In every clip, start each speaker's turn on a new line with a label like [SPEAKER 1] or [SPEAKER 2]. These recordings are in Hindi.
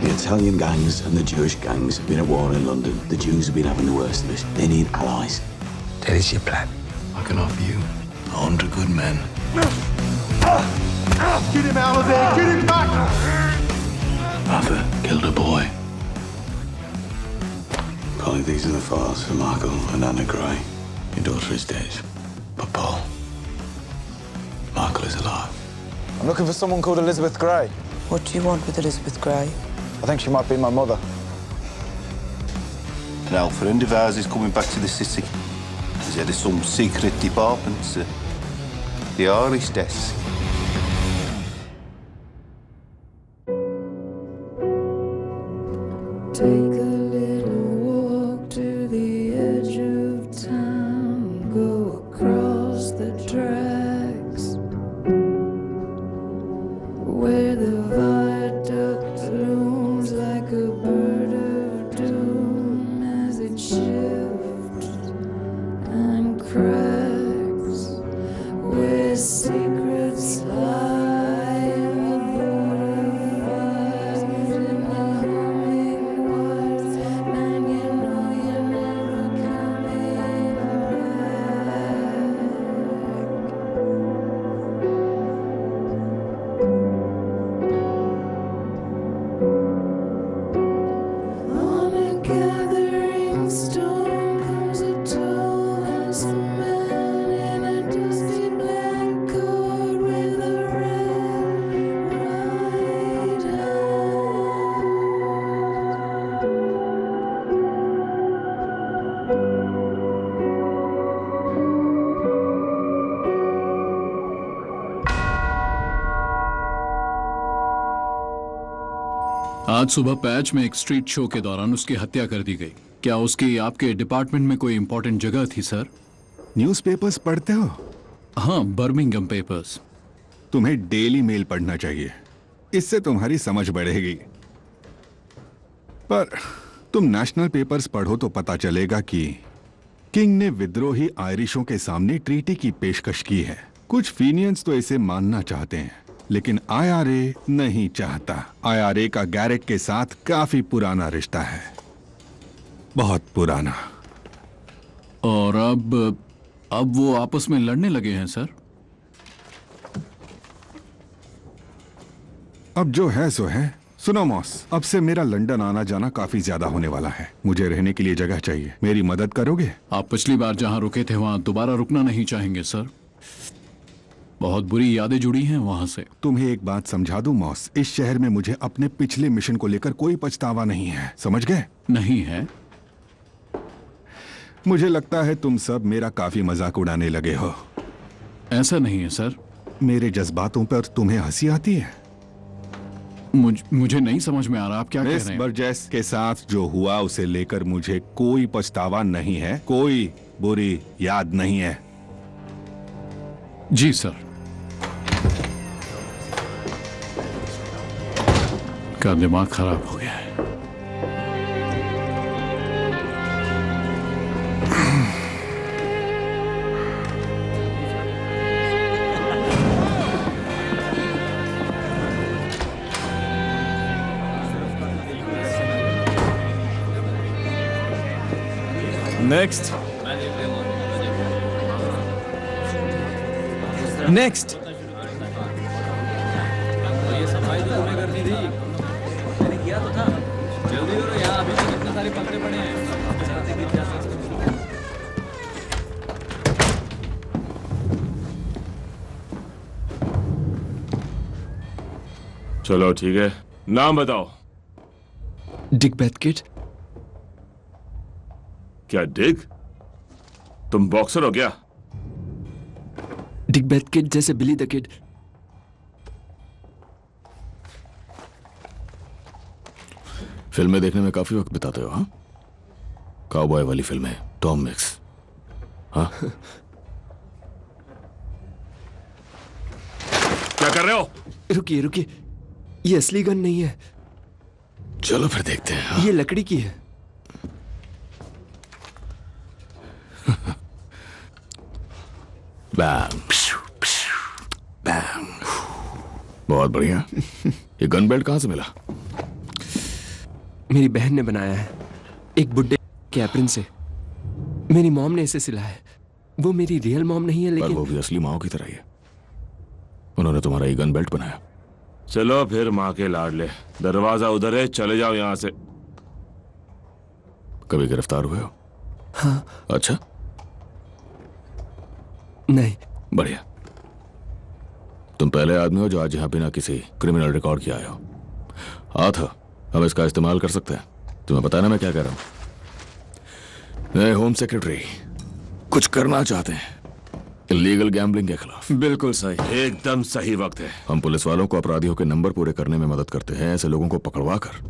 [SPEAKER 1] The Italian gangs and the Jewish gangs have been at war in London. The Jews have been having the worst of it. They need allies.
[SPEAKER 2] That is your plan.
[SPEAKER 1] I can offer you 100 good men.
[SPEAKER 3] Get him out of there! Get him back!
[SPEAKER 1] Arthur killed a boy. Polly, these are the files for Michael and Anna Gray. Your daughter is dead, but Paul, Michael is alive.
[SPEAKER 4] I'm looking for someone called Elizabeth Gray.
[SPEAKER 5] What do you want with Elizabeth Gray?
[SPEAKER 4] I think she might be my mother.
[SPEAKER 6] An old friend of ours is coming back to the city. He's head of some secret department, the Irish desk.
[SPEAKER 7] Take a little walk to the edge of town, go across the tracks where the viaduct looms like a bird of doom as it shifts and cracks, where secrets lie in the butterflies in the hummingbirds, and you know you're never coming back. On a gathering storm comes a tall, handsome man in a dusty black coat with a red right hand.
[SPEAKER 8] आज सुबह पैच में एक स्ट्रीट शो के दौरान उसकी हत्या कर दी गई। क्या उसकी आपके डिपार्टमेंट में कोई इंपॉर्टेंट जगह थी सर?
[SPEAKER 9] न्यूज़पेपर्स पढ़ते हो?
[SPEAKER 8] हाँ, बर्मिंघम पेपर्स।
[SPEAKER 9] तुम्हें डेली मेल पढ़ना चाहिए, इससे तुम्हारी समझ बढ़ेगी। पर तुम नेशनल पेपर्स पढ़ो तो पता चलेगा कि किंग ने विद्रोही आयरिशों के सामने ट्रीटी की पेशकश की है। कुछ फीनियंस तो इसे मानना चाहते हैं, लेकिन आईआरए नहीं चाहता। आईआरए का गैरेट के साथ काफी पुराना रिश्ता है, बहुत पुराना।
[SPEAKER 8] और अब वो आपस में लड़ने लगे हैं सर?
[SPEAKER 9] अब जो है सो है। सुनो मॉस, अब से मेरा लंदन आना जाना काफी ज्यादा होने वाला है। मुझे रहने के लिए जगह चाहिए, मेरी मदद करोगे?
[SPEAKER 8] आप पिछली बार जहां रुके थे वहां दोबारा रुकना नहीं चाहेंगे सर? बहुत बुरी यादें जुड़ी हैं वहां से।
[SPEAKER 9] तुम्हें एक बात समझा दूं मॉस, इस शहर में मुझे अपने पिछले मिशन को लेकर कोई पछतावा नहीं है, समझ गए?
[SPEAKER 8] नहीं है?
[SPEAKER 9] मुझे लगता है तुम सब मेरा काफी मजाक उड़ाने लगे हो।
[SPEAKER 8] ऐसा नहीं है सर।
[SPEAKER 9] मेरे जज्बातों पर तुम्हें हंसी आती है?
[SPEAKER 8] मुझे नहीं समझ में आ रहा आप क्या कह रहे हैं।
[SPEAKER 9] बर्जेस के साथ जो हुआ उसे लेकर मुझे कोई पछतावा नहीं है, कोई बुरी याद नहीं है।
[SPEAKER 8] जी सर। का दिमाग खराब हो गया है।
[SPEAKER 2] Next. Next.
[SPEAKER 10] ये सफाई तो तुम्हें करनी थी। मैंने किया तो था। जल्दी करो यार, अभी तक इतने सारे पकड़े पड़े हैं।
[SPEAKER 11] चलो ठीक है, नाम बताओ।
[SPEAKER 2] डिक बैथकिट।
[SPEAKER 11] क्या डिक? तुम बॉक्सर हो क्या?
[SPEAKER 2] डिक बैथकिट जैसे बिली द किड।
[SPEAKER 1] फिल्में देखने में काफी वक्त बिताते हो, हाँ? काउबॉय वाली फिल्में, टॉम मिक्स, हाँ?
[SPEAKER 11] क्या कर रहे हो?
[SPEAKER 2] रुकिए रुकिए, ये असली गन नहीं है।
[SPEAKER 1] चलो फिर देखते हैं, हाँ?
[SPEAKER 2] ये लकड़ी की है।
[SPEAKER 1] बैम, बैम। बहुत बढ़िया। ये गन बेल्ट कहां से मिला?
[SPEAKER 2] मेरी बहन ने बनाया है, एक बुड्ढे के एप्रन से। मेरी मॉम ने इसे सिलाया है। वो मेरी रियल मॉम नहीं है,
[SPEAKER 11] पर
[SPEAKER 2] लेकिन
[SPEAKER 11] वो भी असली माओ की तरह ही है। उन्होंने तुम्हारा ये गन बेल्ट बनाया।
[SPEAKER 12] चलो फिर माँ के लाडले, दरवाजा उधर है, चले जाओ यहाँ से।
[SPEAKER 11] कभी गिरफ्तार हुए हो?
[SPEAKER 2] हाँ।
[SPEAKER 11] अच्छा,
[SPEAKER 2] नहीं।
[SPEAKER 11] बढ़िया। तुम पहले आदमी हो जो आज यहाँ बिना किसी क्रिमिनल रिकॉर्ड के आए हो। हाथ हम इसका इस्तेमाल कर सकते हैं। तुम्हें पता है ना मैं क्या कह रहा हूँ? नए होम सेक्रेटरी कुछ करना चाहते हैं इलीगल गैम्बलिंग के खिलाफ।
[SPEAKER 12] बिल्कुल सही, एकदम सही वक्त है।
[SPEAKER 11] हम पुलिस वालों को अपराधियों के नंबर पूरे करने में मदद करते हैं, ऐसे लोगों को पकड़वा कर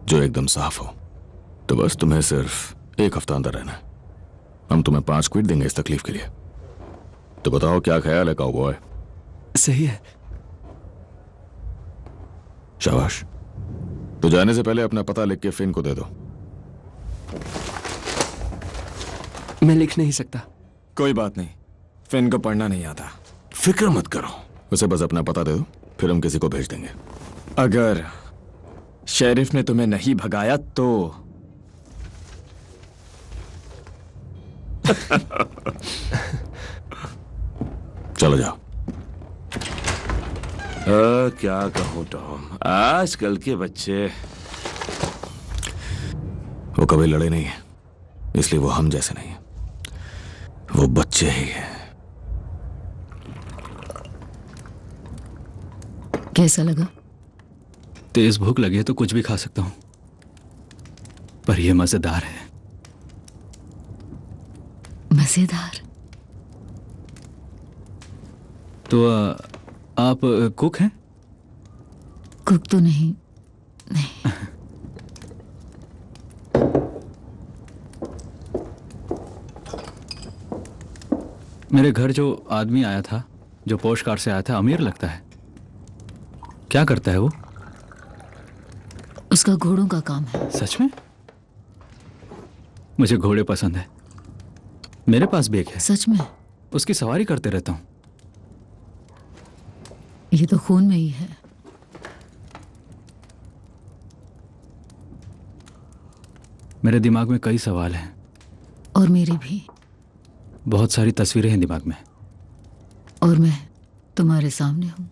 [SPEAKER 11] जो एकदम साफ हो। तो बस तुम्हें सिर्फ 1 हफ्ता अंदर रहना है। हम तुम्हें 5 क्विट देंगे इस तकलीफ के लिए। तो बताओ क्या ख्याल है काउबॉय?
[SPEAKER 2] सही है।
[SPEAKER 11] शाबाश। तो जाने से पहले अपना पता लिख के फिन को दे दो।
[SPEAKER 2] मैं लिख नहीं सकता।
[SPEAKER 13] कोई बात नहीं, फिन को पढ़ना नहीं आता।
[SPEAKER 11] फिक्र मत करो, उसे बस अपना पता दे दो, फिर हम किसी को भेज देंगे।
[SPEAKER 13] अगर शेरिफ ने तुम्हें नहीं भगाया तो
[SPEAKER 11] चलो जाओ।
[SPEAKER 12] क्या कहूँ टॉम, आजकल के बच्चे।
[SPEAKER 11] वो कभी लड़े नहीं है, इसलिए वो हम जैसे नहीं है। वो बच्चे ही हैं।
[SPEAKER 5] कैसा लगा?
[SPEAKER 8] तेज भूख लगी है तो कुछ भी खा सकता हूं, पर यह मजेदार है।
[SPEAKER 5] मजेदार?
[SPEAKER 8] तो आप कुक हैं?
[SPEAKER 5] कुक तो नहीं। नहीं।
[SPEAKER 8] मेरे घर जो आदमी आया था, जो पोस्ट कार्ड से आया था, अमीर लगता है। क्या करता है वो?
[SPEAKER 5] उसका घोड़ों का काम है।
[SPEAKER 8] सच में? मुझे घोड़े पसंद है। मेरे पास भी एक है।
[SPEAKER 5] सच में?
[SPEAKER 8] उसकी सवारी करते रहता हूं।
[SPEAKER 5] ये तो खून में ही है।
[SPEAKER 8] मेरे दिमाग में कई सवाल हैं।
[SPEAKER 5] और मेरे भी।
[SPEAKER 8] बहुत सारी तस्वीरें हैं दिमाग में।
[SPEAKER 5] और मैं तुम्हारे सामने हूं।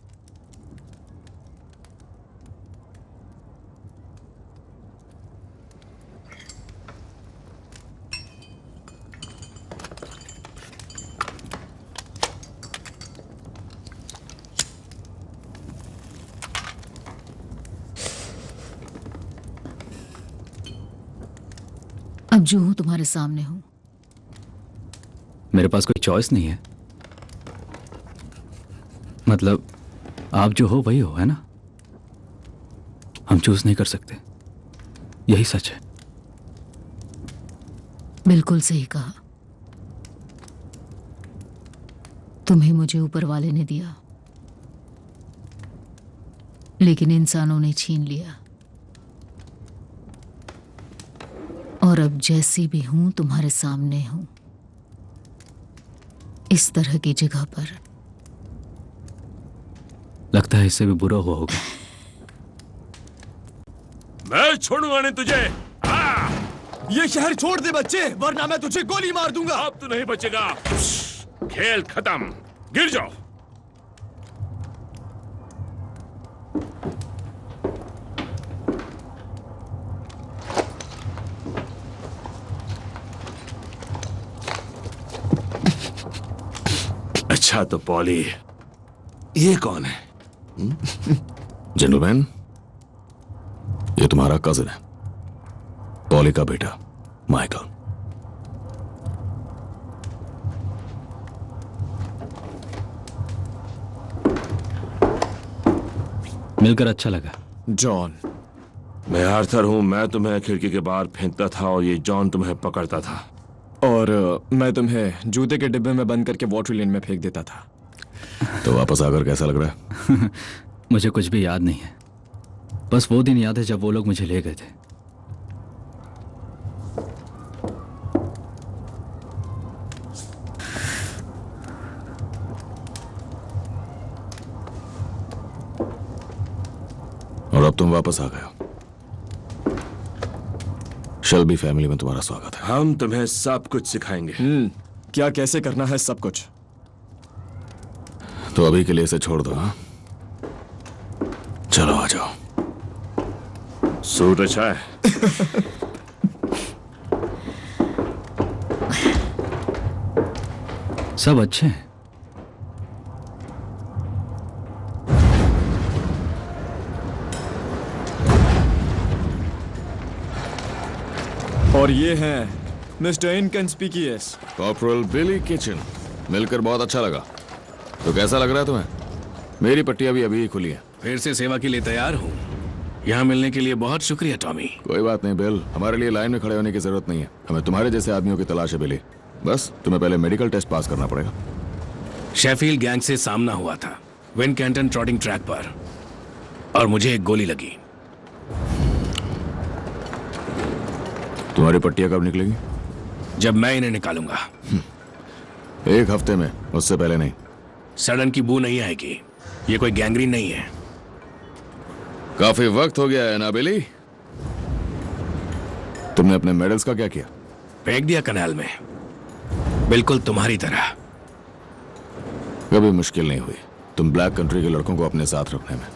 [SPEAKER 5] अब जो हूं तुम्हारे सामने हूं।
[SPEAKER 8] मेरे पास कोई चॉइस नहीं है। मतलब आप जो हो वही हो, है ना? हम चूज नहीं कर सकते। यही सच है।
[SPEAKER 5] बिल्कुल सही कहा। तुम्हें मुझे ऊपर वाले ने दिया, लेकिन इंसानों ने छीन लिया। और अब जैसी भी हूं तुम्हारे सामने हूं, इस तरह की जगह पर।
[SPEAKER 8] लगता है इससे भी बुरा हुआ होगा।
[SPEAKER 12] मैं छोड़ूंगा नहीं तुझे।
[SPEAKER 13] ये शहर छोड़ दे बच्चे, वरना मैं तुझे गोली मार दूंगा।
[SPEAKER 12] अब तो नहीं बचेगा। खेल खत्म, गिर जाओ। अच्छा तो पॉली, ये कौन है?
[SPEAKER 11] जेंटलमैन, ये तुम्हारा कजिन है, पॉली का बेटा माइकल।
[SPEAKER 8] मिलकर अच्छा लगा।
[SPEAKER 13] जॉन।
[SPEAKER 12] मैं आर्थर हूं। मैं तुम्हें खिड़की के बाहर फेंकता था और ये जॉन तुम्हें पकड़ता था।
[SPEAKER 13] और मैं तुम्हें जूते के डिब्बे में बंद करके वाटर लेन में फेंक देता था।
[SPEAKER 11] तो वापस आकर कैसा लग रहा है?
[SPEAKER 8] मुझे कुछ भी याद नहीं है। बस वो दिन याद है जब वो लोग मुझे ले गए थे।
[SPEAKER 11] और अब तुम वापस आ गए हो। शेल्बी फैमिली में तुम्हारा स्वागत है।
[SPEAKER 12] हम तुम्हें सब कुछ सिखाएंगे।
[SPEAKER 13] क्या कैसे करना है सब कुछ।
[SPEAKER 11] तो अभी के लिए इसे छोड़ दो। हाँ, चलो आ जाओ।
[SPEAKER 12] सूट अच्छा है।
[SPEAKER 10] सब अच्छे हैं।
[SPEAKER 13] और ये हैं मिस्टर इनकंस्पिकियस।
[SPEAKER 11] कॉर्पोरल बिली किचन। मिलकर बहुत अच्छा लगा। तो कैसा लग रहा है तुम्हें? मेरी पट्टी अभी अभी खुली है।
[SPEAKER 14] फिर से सेवा के लिए तैयार हूँ। यहाँ मिलने के लिए बहुत शुक्रिया टॉमी।
[SPEAKER 11] कोई बात नहीं बिल, हमारे लिए लाइन में खड़े होने की जरूरत नहीं है। हमें तुम्हारे जैसे आदमियों की तलाश है बिली। बस तुम्हें पहले मेडिकल टेस्ट पास करना पड़ेगा।
[SPEAKER 14] शेफील्ड गैंग से सामना हुआ था विन कैंटन ट्रॉटिंग ट्रैक पर, और मुझे एक गोली लगी।
[SPEAKER 11] तुम्हारी पट्टियां कब निकलेगी?
[SPEAKER 14] जब मैं इन्हें निकालूंगा।
[SPEAKER 11] एक हफ्ते में, उससे पहले नहीं।
[SPEAKER 14] सड़न की बू नहीं आएगी। ये कोई गैंग्रीन नहीं है।
[SPEAKER 11] काफी वक्त हो गया है ना बिली? तुमने अपने मेडल्स का क्या किया?
[SPEAKER 14] फेंक दिया कनाल में, बिल्कुल तुम्हारी तरह।
[SPEAKER 11] कभी मुश्किल नहीं हुई तुम ब्लैक कंट्री के लड़कों को अपने साथ रखने में।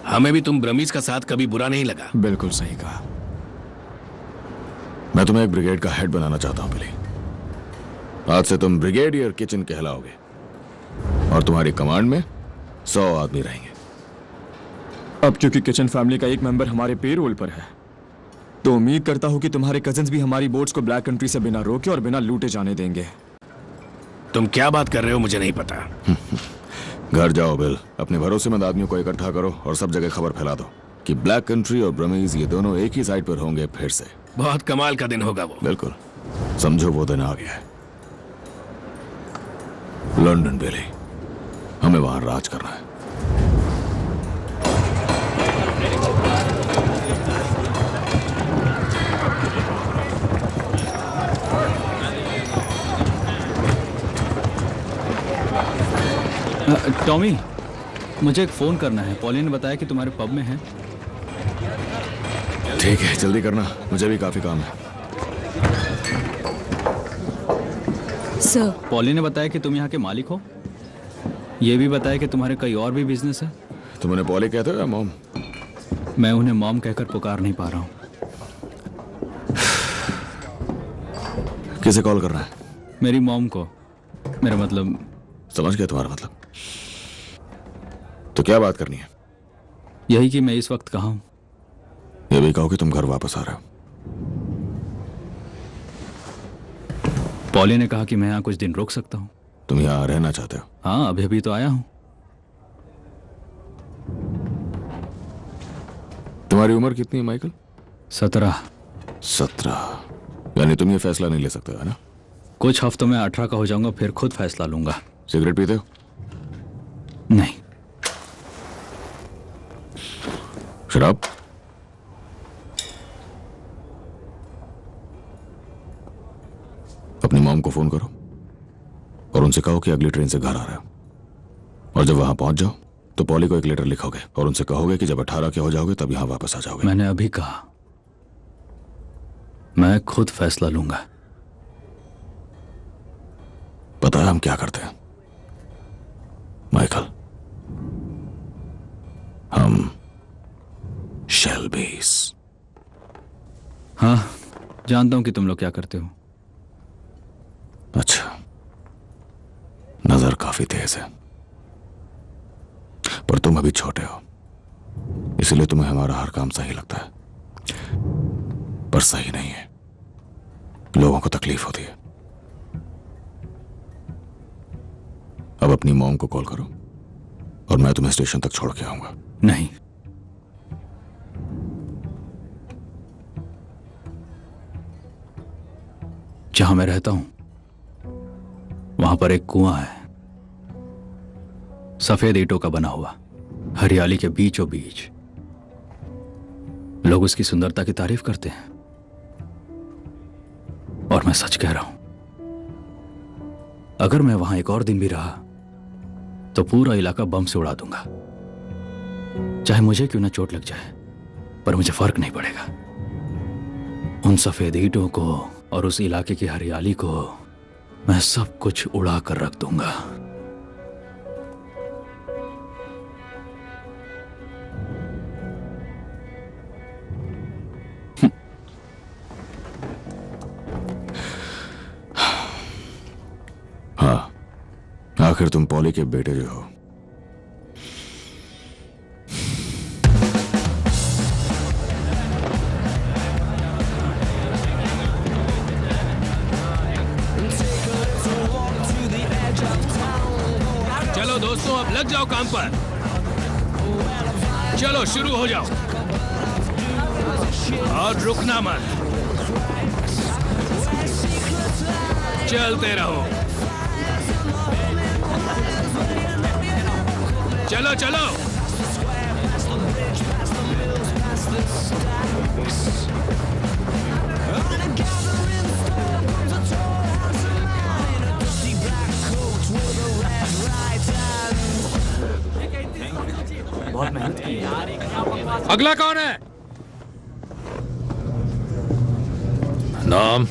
[SPEAKER 14] हमें भी तुम ब्रमीज का साथ कभी बुरा नहीं लगा।
[SPEAKER 13] बिल्कुल सही कहा।
[SPEAKER 11] मैं तुम्हें एक ब्रिगेड का हेड बनाना चाहता हूं बिली। आज से तुम ब्रिगेडियर किचन कहलाओगे और तुम्हारी कमांड में 100 आदमी रहेंगे।
[SPEAKER 13] अब क्योंकि किचन फैमिली का एक मेंबर हमारे पेरोल पर है, तो उम्मीद करता हूं कि तुम्हारे कजिन्स भी हमारी बोट्स को ब्लैक कंट्री से बिना रोके और बिना लूटे जाने देंगे।
[SPEAKER 14] तुम क्या बात कर रहे हो मुझे नहीं पता।
[SPEAKER 11] घर जाओ बिल, अपने भरोसेमंद आदमियों को इकट्ठा करो और सब जगह खबर फैला दो कि ब्लैक कंट्री और ब्रमीज ये दोनों एक ही साइड पर होंगे फिर से।
[SPEAKER 14] बहुत कमाल का दिन होगा वो।
[SPEAKER 11] बिल्कुल, समझो वो दिन आ गया है। लंदन बिली, हमें वहां राज करना है।
[SPEAKER 10] टॉमी, मुझे एक फोन करना है। पॉली ने बताया कि तुम्हारे पब में है।
[SPEAKER 11] ठीक है, जल्दी करना, मुझे भी काफी काम है।
[SPEAKER 5] सर,
[SPEAKER 10] पॉली ने बताया कि तुम यहाँ के मालिक हो। ये भी बताया कि तुम्हारे कई और भी बिजनेस है।
[SPEAKER 11] तुम उन्हें पॉली कहते हो या मॉम?
[SPEAKER 10] मैं उन्हें मॉम कहकर पुकार नहीं पा रहा हूँ।
[SPEAKER 11] किसे कॉल करना है?
[SPEAKER 10] मेरी मॉम को। मेरा मतलब।
[SPEAKER 11] समझ गया तुम्हारा मतलब। तो क्या बात करनी है?
[SPEAKER 10] यही कि मैं इस वक्त कहाँ हूँ।
[SPEAKER 11] ये भी कहो कि तुम घर वापस आ रहे हो।
[SPEAKER 10] पॉली ने कहा कि मैं यहाँ कुछ दिन रुक सकता हूँ।
[SPEAKER 11] तुम यहाँ रहना चाहते हो?
[SPEAKER 10] हाँ, अभी अभी तो आया हूँ।
[SPEAKER 11] तुम्हारी उम्र कितनी है माइकल?
[SPEAKER 10] 17।
[SPEAKER 11] 17? यानी तुम ये फैसला नहीं ले सकते हो ना?
[SPEAKER 10] कुछ हफ्तों में 18 का हो जाऊंगा, फिर खुद फैसला लूंगा।
[SPEAKER 11] सिगरेट पीते हो?
[SPEAKER 10] नहीं।
[SPEAKER 11] शराब? अपनी मॉम को फोन करो और उनसे कहो कि अगली ट्रेन से घर आ रहा है। और जब वहां पहुंच जाओ तो पॉली को एक लेटर लिखोगे और उनसे कहोगे कि जब 18 के हो जाओगे तब यहां वापस आ जाओगे।
[SPEAKER 10] मैंने अभी कहा, मैं खुद फैसला लूंगा।
[SPEAKER 11] पता है हम क्या करते हैं माइकल? हम शेल्बीज।
[SPEAKER 10] हाँ, जानता हूं कि तुम लोग क्या करते हो।
[SPEAKER 11] अच्छा, नजर काफी तेज है, पर तुम अभी छोटे हो, इसलिए तुम्हें हमारा हर काम सही लगता है, पर सही नहीं है। लोगों को तकलीफ होती है। अब अपनी मॉम को कॉल करो और मैं तुम्हें स्टेशन तक छोड़ के आऊंगा।
[SPEAKER 10] नहीं, जहां मैं रहता हूं वहां पर एक कुआं है, सफेद ईंटों का बना हुआ, हरियाली के बीचों बीच। लोग उसकी सुंदरता की तारीफ करते हैं और मैं सच कह रहा हूं, अगर मैं वहां एक और दिन भी रहा तो पूरा इलाका बम से उड़ा दूंगा। चाहे मुझे क्यों ना चोट लग जाए, पर मुझे फर्क नहीं पड़ेगा।
[SPEAKER 14] उन सफेद ईंटों को और उस इलाके की हरियाली को मैं सब कुछ उड़ा कर रख दूंगा।
[SPEAKER 11] हाँ, आखिर तुम पॉली के बेटे जो हो।
[SPEAKER 14] चलो दोस्तों, अब लग जाओ काम पर। चलो शुरू हो जाओ और रुकना मत, चलते रहो। चलो चलो। बहुत मेहनत की है। अगला कौन है? नाम?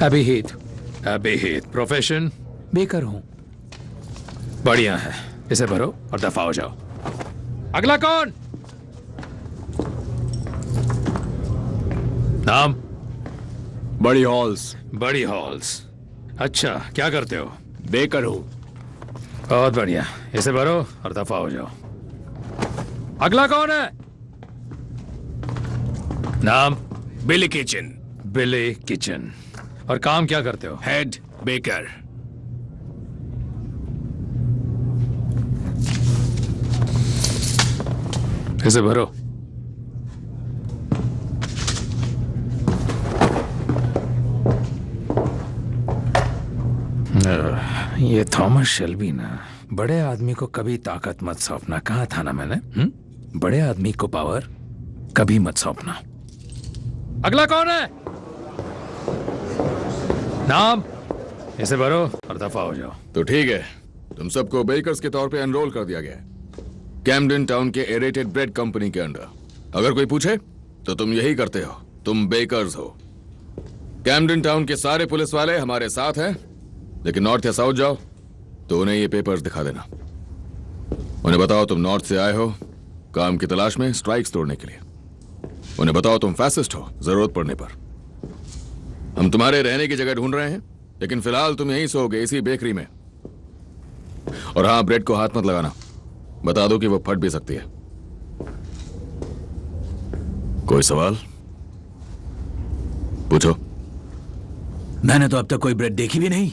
[SPEAKER 14] अभिहित। अभिहित। प्रोफेशन? बेकर हूं। बढ़िया है, इसे भरो और दफा हो जाओ। अगला कौन? नाम? बड़ी हॉल्स। बड़ी हॉल्स। अच्छा, क्या करते हो? बेकर हूं। बहुत बढ़िया, इसे भरो और दफा हो जाओ। अगला कौन है? नाम? बिली किचन। बिली किचन। और काम क्या करते हो? Head baker. इसे भरो। ये थॉमस शेल्बी ना, बड़े आदमी को कभी ताकत मत सौंपना, कहा था ना मैंने? बड़े आदमी को पावर कभी मत सौंपना। अगला कौन है? नाम? इसे भरो और दफा हो जाओ।
[SPEAKER 11] तो ठीक है, तुम सबको बेकर्स के तौर पे एनरोल कर दिया गया है कैम्पडन टाउन के एरेटेड ब्रेड कंपनी के अंडर। अगर कोई पूछे तो तुम यही करते हो, तुम बेकर्स हो। कैम्पडन टाउन के सारे पुलिस वाले हमारे साथ हैं, लेकिन नॉर्थ या साउथ जाओ तो उन्हें ये पेपर्स दिखा देना। उन्हें बताओ तुम नॉर्थ से आए हो काम की तलाश में स्ट्राइक्स तोड़ने के लिए। उन्हें बताओ तुम फैसिस्ट हो, जरूरत पड़ने पर हम तुम्हारे रहने की जगह ढूंढ रहे हैं, लेकिन फिलहाल तुम यहीं सोओगे इसी बेकरी में। और हाँ, ब्रेड को हाथ मत लगाना, बता दो कि वो फट भी सकती है। कोई सवाल पूछो।
[SPEAKER 14] मैंने तो अब तक कोई ब्रेड देखी भी नहीं।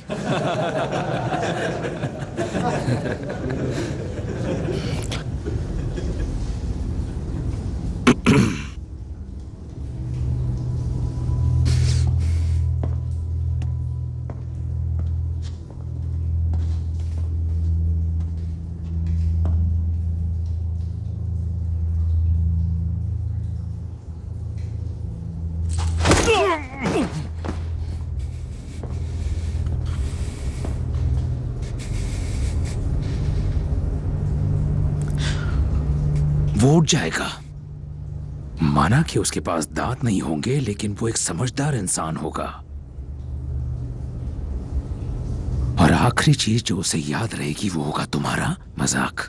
[SPEAKER 14] वो उठ जाएगा। माना कि उसके पास दांत नहीं होंगे, लेकिन वो एक समझदार इंसान होगा। और आखिरी चीज जो उसे याद रहेगी वो होगा तुम्हारा मजाक।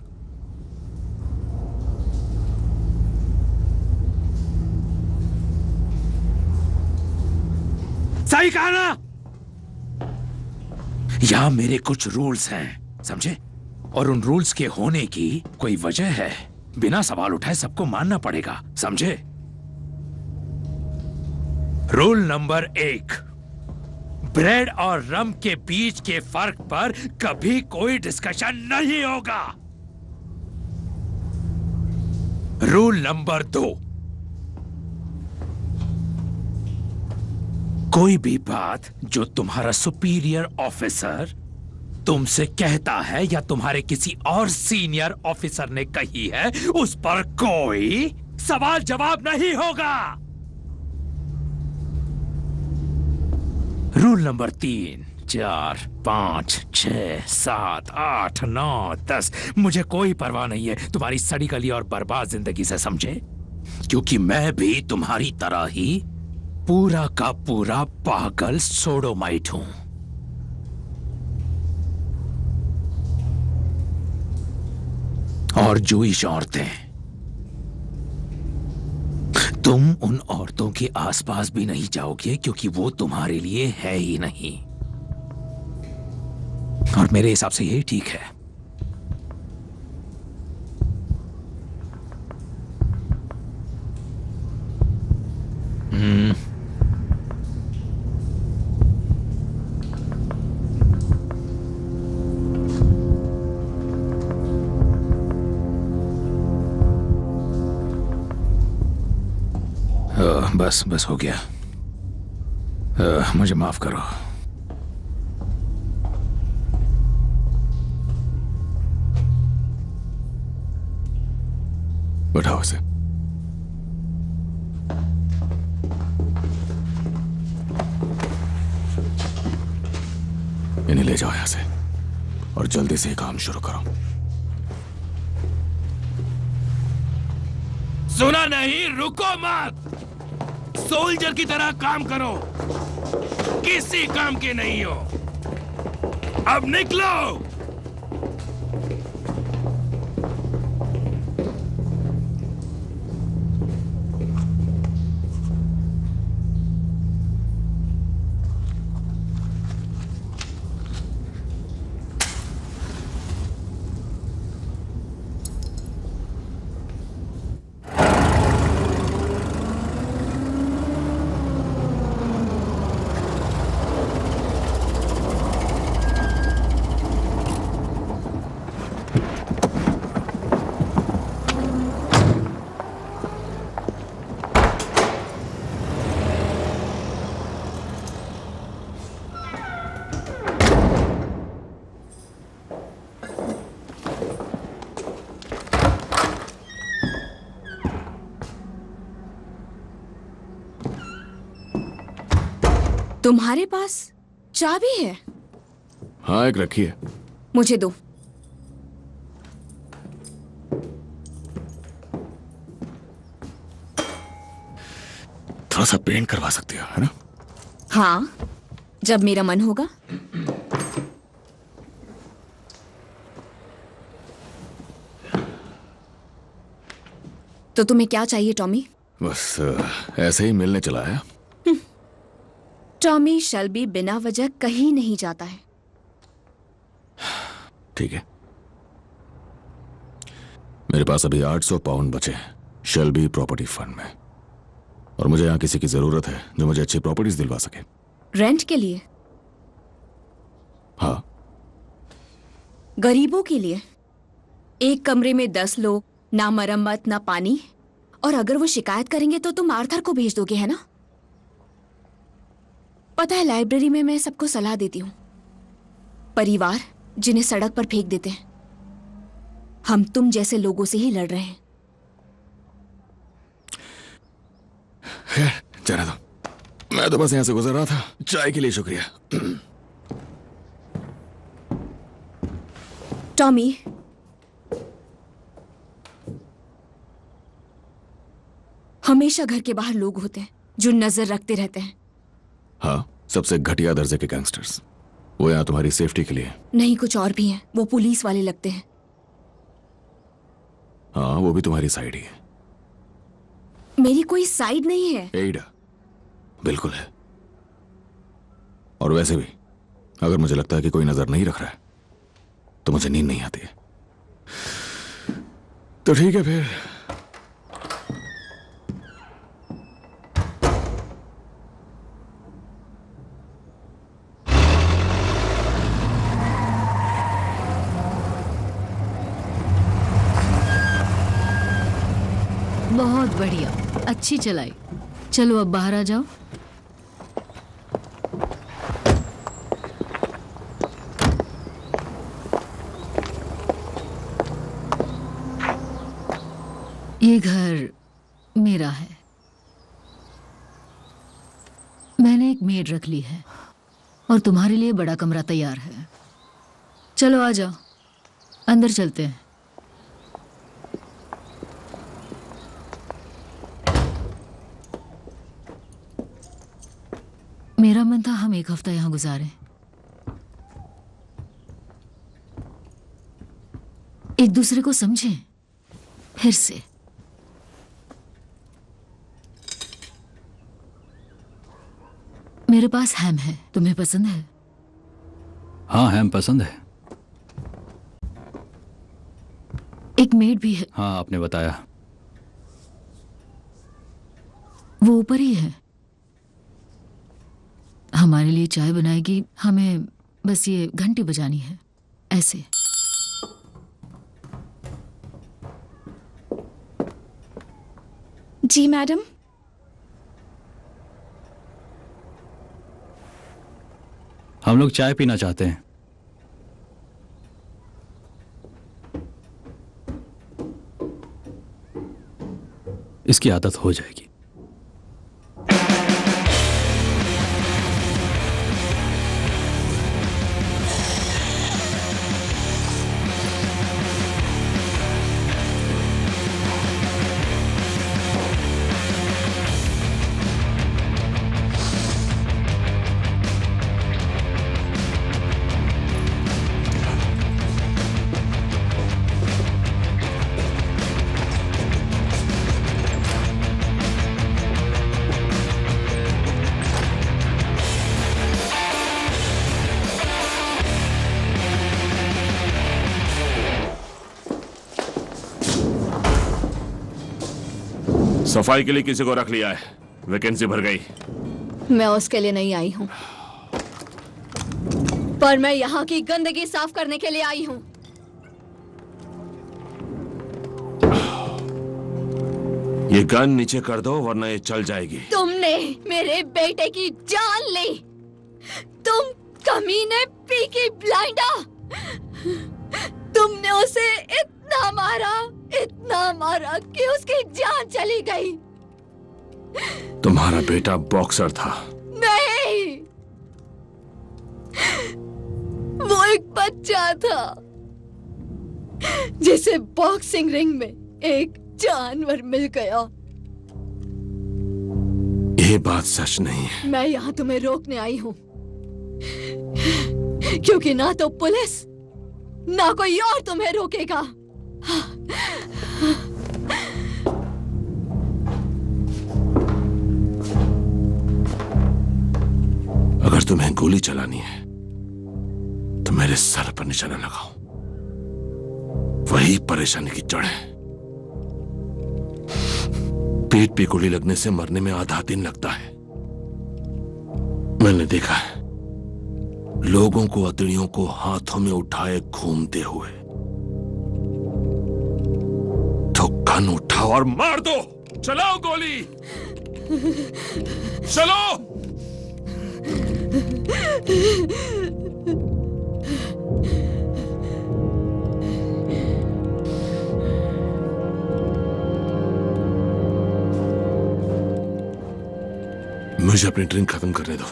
[SPEAKER 14] सही कहा ना? यहां मेरे कुछ रूल्स हैं, समझे? और उन रूल्स के होने की कोई वजह है। बिना सवाल उठाए सबको मानना पड़ेगा, समझे? रूल नंबर 1, ब्रेड और रम के बीच के फर्क पर कभी कोई डिस्कशन नहीं होगा। रूल नंबर 2, कोई भी बात जो तुम्हारा सुपीरियर ऑफिसर तुमसे कहता है या तुम्हारे किसी और सीनियर ऑफिसर ने कही है, उस पर कोई सवाल जवाब नहीं होगा। रूल नंबर 3, 4, 5, 6, 7, 8, 9, 10, मुझे कोई परवाह नहीं है तुम्हारी सड़ी गली और बर्बाद जिंदगी से, समझे? क्योंकि मैं भी तुम्हारी तरह ही पूरा का पूरा पागल सोडोमाइट हूं। और जूइश औरतें, तुम उन औरतों के आसपास भी नहीं जाओगे क्योंकि वो तुम्हारे लिए है ही नहीं। और मेरे हिसाब से यही ठीक है। बस बस हो गया। मुझे माफ करो।
[SPEAKER 11] बैठाओ इसे। इन्हें ले जाओ यहां से और जल्दी से काम शुरू करो।
[SPEAKER 12] सुना नहीं? रुको मत। सोल्जर की तरह काम करो। किसी काम के नहीं हो। अब निकलो।
[SPEAKER 15] तुम्हारे पास चाबी है?
[SPEAKER 11] हाँ, एक रखी है।
[SPEAKER 15] मुझे दो।
[SPEAKER 11] थोड़ा सा पेंट करवा सकती हो, है ना?
[SPEAKER 15] हाँ, जब मेरा मन होगा। तो तुम्हें क्या चाहिए टॉमी?
[SPEAKER 11] बस ऐसे ही मिलने चला आया।
[SPEAKER 15] टॉमी शेल्बी बिना वजह कहीं नहीं जाता है।
[SPEAKER 11] ठीक है। मेरे पास अभी 800 पाउंड बचे हैं शेल्बी प्रॉपर्टी फंड में, और मुझे यहाँ किसी की जरूरत है जो मुझे अच्छी प्रॉपर्टीज दिलवा सके।
[SPEAKER 15] रेंट के लिए?
[SPEAKER 11] हाँ।
[SPEAKER 15] गरीबों के लिए? एक कमरे में 10 लोग, ना मरम्मत ना पानी, और अगर वो शिकायत करेंगे तो तुम आर्थर को भेज दोगे, है ना? पता है, लाइब्रेरी में मैं सबको सलाह देती हूँ। परिवार जिन्हें सड़क पर फेंक देते हैं। हम तुम जैसे लोगों से ही लड़ रहे हैं।
[SPEAKER 11] जाने दो, मैं तो बस यहाँ से गुजर रहा था। चाय के लिए शुक्रिया।
[SPEAKER 15] टॉमी, हमेशा घर के बाहर लोग होते हैं जो नजर रखते रहते हैं।
[SPEAKER 11] हाँ, सबसे घटिया दर्जे के गैंगस्टर्स। वो यहाँ तुम्हारी सेफ्टी के लिए।
[SPEAKER 15] नहीं, कुछ और भी हैं। वो पुलिस वाले लगते हैं।
[SPEAKER 11] हाँ, वो भी तुम्हारी साइड ही है।
[SPEAKER 15] मेरी कोई साइड नहीं है।
[SPEAKER 11] एडा, बिल्कुल है। और वैसे भी अगर मुझे लगता है कि कोई नजर नहीं रख रहा है तो मुझे नींद नहीं आती है। तो ठीक है फिर।
[SPEAKER 5] बहुत बढ़िया, अच्छी चलाई। चलो अब बाहर आ जाओ। ये घर मेरा है। मैंने एक मेड रख ली है और तुम्हारे लिए बड़ा कमरा तैयार है। चलो आ जाओ, अंदर चलते हैं। मेरा मन था हम एक हफ्ता यहाँ गुजारें, एक दूसरे को समझें फिर से। मेरे पास हैम है, तुम्हें पसंद है?
[SPEAKER 8] हाँ, हैम पसंद है।
[SPEAKER 5] एक मेड भी है।
[SPEAKER 8] हाँ, आपने बताया।
[SPEAKER 5] वो ऊपर ही है, हमारे लिए चाय बनाएगी। हमें बस ये घंटी बजानी है, ऐसे।
[SPEAKER 15] जी मैडम।
[SPEAKER 8] हम लोग चाय पीना चाहते हैं। इसकी आदत हो जाएगी।
[SPEAKER 16] सफाई के लिए किसी को रख लिया है, वैकेंसी भर गई।
[SPEAKER 15] मैं उसके लिए नहीं आई हूँ, पर मैं यहाँ की गंदगी साफ करने के लिए आई हूँ।
[SPEAKER 16] ये गन नीचे कर दो वरना ये चल जाएगी।
[SPEAKER 15] तुमने मेरे बेटे की जान ली, तुम कमीने पीकी ब्लाइंडा। तुमने उसे इतना मारा कि उसकी जान चली गई।
[SPEAKER 16] तुम्हारा बेटा बॉक्सर था।
[SPEAKER 15] नहीं, वो एक बच्चा था जिसे बॉक्सिंग रिंग में एक जानवर मिल गया।
[SPEAKER 16] ये बात सच नहीं है।
[SPEAKER 15] मैं यहाँ तुम्हें रोकने आई हूँ, क्योंकि ना तो पुलिस ना कोई और तुम्हें रोकेगा।
[SPEAKER 16] अगर तुम्हें गोली चलानी है तो मेरे सर पर निशाना लगाओ, वही परेशानी की जड़ है। पेट पे गोली लगने से मरने में आधा दिन लगता है। मैंने देखा है लोगों को अतड़ियों को हाथों में उठाए घूमते हुए। तो गन उठाओ और मार दो। चलाओ गोली, चलो। मुझे अपनी ड्रिंक खत्म करने दो।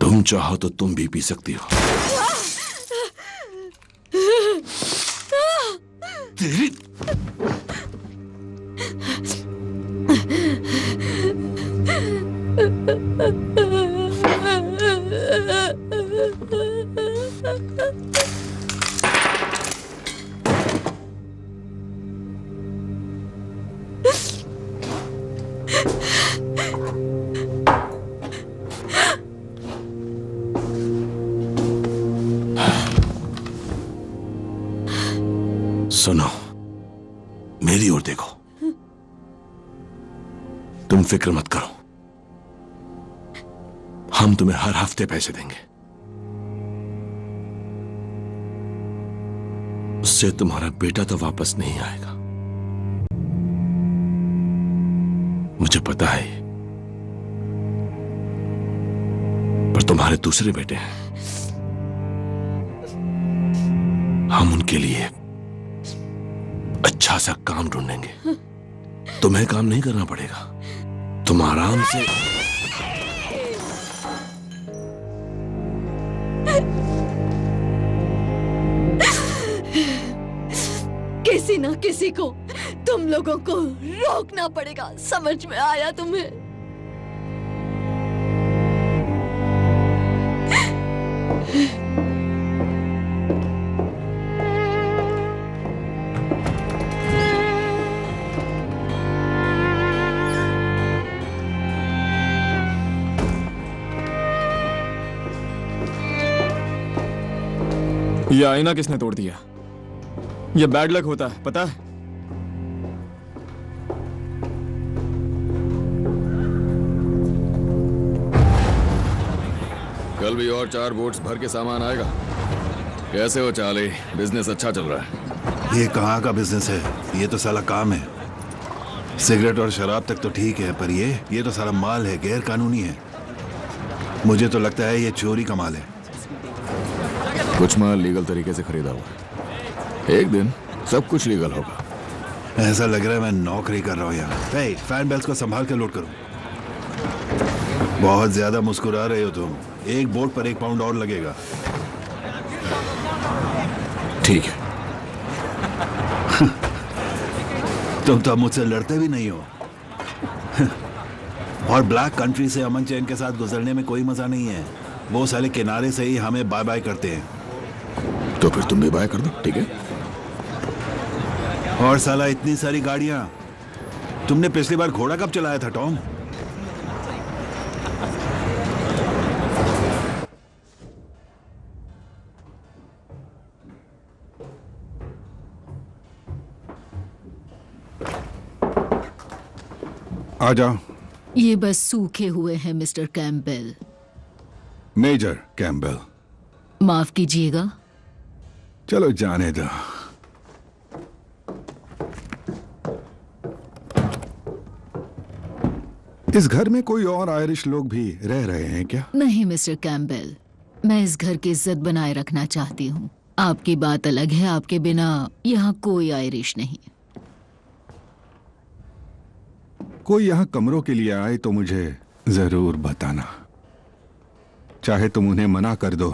[SPEAKER 16] तुम चाहो तो तुम भी पी सकती हो। तेरी सुनो, मेरी ओर देखो। तुम फिक्र मत करो, हम तुम्हें हर हफ्ते पैसे देंगे। उससे तुम्हारा बेटा तो वापस नहीं आएगा, मुझे पता है। पर तुम्हारे दूसरे बेटे हैं, हम उनके लिए अच्छा सा काम ढूंढेंगे। तुम्हें काम नहीं करना पड़ेगा, तुम आराम से।
[SPEAKER 15] किसी ना किसी को
[SPEAKER 5] तुम लोगों को रोकना पड़ेगा, समझ में आया तुम्हें?
[SPEAKER 13] ये आईना किसने तोड़ दिया? ये बैड लक होता है, पता है?
[SPEAKER 11] कल भी और 4 बोट्स भर के सामान आएगा। कैसे हो चार्ली? बिजनेस अच्छा चल रहा है?
[SPEAKER 1] ये कहाँ का बिजनेस है? ये तो साला काम है। सिगरेट और शराब तक तो ठीक है, पर ये तो सारा माल है, गैर कानूनी है। मुझे तो लगता है ये चोरी का माल है।
[SPEAKER 11] कुछ माल लीगल तरीके से खरीदा हुआ है। एक दिन सब कुछ लीगल होगा।
[SPEAKER 1] ऐसा लग रहा है मैं नौकरी कर रहा हूँ यहाँ। हे, फैन बेल्स को संभाल के लोड करो। बहुत ज्यादा मुस्कुरा रहे हो तुम। एक बोट पर 1 पाउंड और लगेगा।
[SPEAKER 11] ठीक है।
[SPEAKER 1] तुम तो मुझसे लड़ते भी नहीं हो। और ब्लैक कंट्री से अमन चैन के साथ गुजरने में कोई मजा नहीं है। वो साले किनारे से ही हमें बाय बाय करते हैं।
[SPEAKER 11] तो फिर तुम भी बाय कर दो, ठीक है?
[SPEAKER 1] और साला इतनी सारी गाड़ियां। तुमने पिछली बार घोड़ा कब चलाया था, टॉम?
[SPEAKER 9] आ जाओ।
[SPEAKER 5] ये बस सूखे हुए हैं मिस्टर कैम्पबेल।
[SPEAKER 9] Major Campbell.
[SPEAKER 5] माफ कीजिएगा।
[SPEAKER 9] चलो जाने दो। इस घर में कोई और आयरिश लोग भी रह रहे हैं क्या?
[SPEAKER 5] नहीं मिस्टर कैम्पबेल, मैं इस घर की इज्जत बनाए रखना चाहती हूँ। आपकी बात अलग है, आपके बिना यहाँ कोई आयरिश नहीं।
[SPEAKER 9] कोई यहाँ कमरों के लिए आए तो मुझे जरूर बताना। चाहे तुम उन्हें मना कर दो,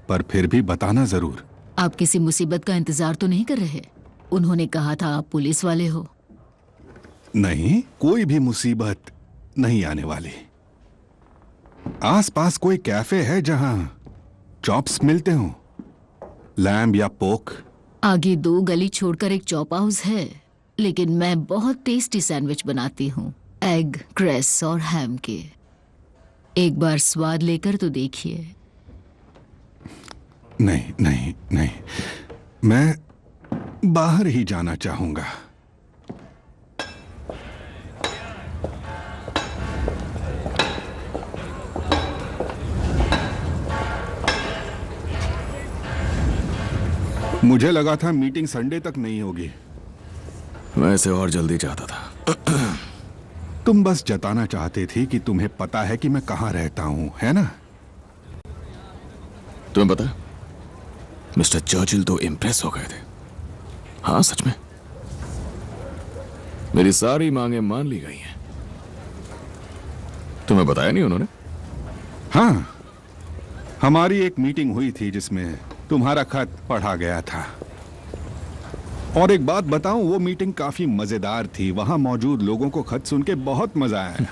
[SPEAKER 9] पर फिर भी बताना जरूर।
[SPEAKER 5] आप किसी मुसीबत का इंतजार तो नहीं कर रहे? उन्होंने कहा था आप पुलिस वाले हो।
[SPEAKER 9] नहीं, कोई भी मुसीबत नहीं आने वाली। आसपास कोई कैफे है जहां चॉप्स मिलते हो? लैम्ब या पोक?
[SPEAKER 5] आगे 2 गली छोड़कर एक चॉप हाउस है, लेकिन मैं बहुत टेस्टी सैंडविच बनाती हूँ, एग, क्रेस और हैम के। एक बार स्वाद लेकर तो देखिए।
[SPEAKER 9] नहीं नहीं नहीं, मैं बाहर ही जाना चाहूंगा। मुझे लगा था मीटिंग संडे तक नहीं होगी।
[SPEAKER 11] मैं इसे और जल्दी चाहता था।
[SPEAKER 9] तुम बस जताना चाहते थे कि तुम्हें पता है कि मैं कहां रहता हूं, है ना?
[SPEAKER 11] तुम्हें पता है, मिस्टर चर्चिल तो इम्प्रेस हो गए थे। हाँ, सच में। मेरी सारी मांगें मान ली गई हैं। तुम्हें बताया नहीं उन्होंने?
[SPEAKER 9] हाँ, हमारी एक मीटिंग हुई थी जिसमें तुम्हारा खत पढ़ा गया था। और एक बात बताऊं, वो मीटिंग काफी मजेदार थी। वहां मौजूद लोगों को खत सुन के बहुत मजा आया।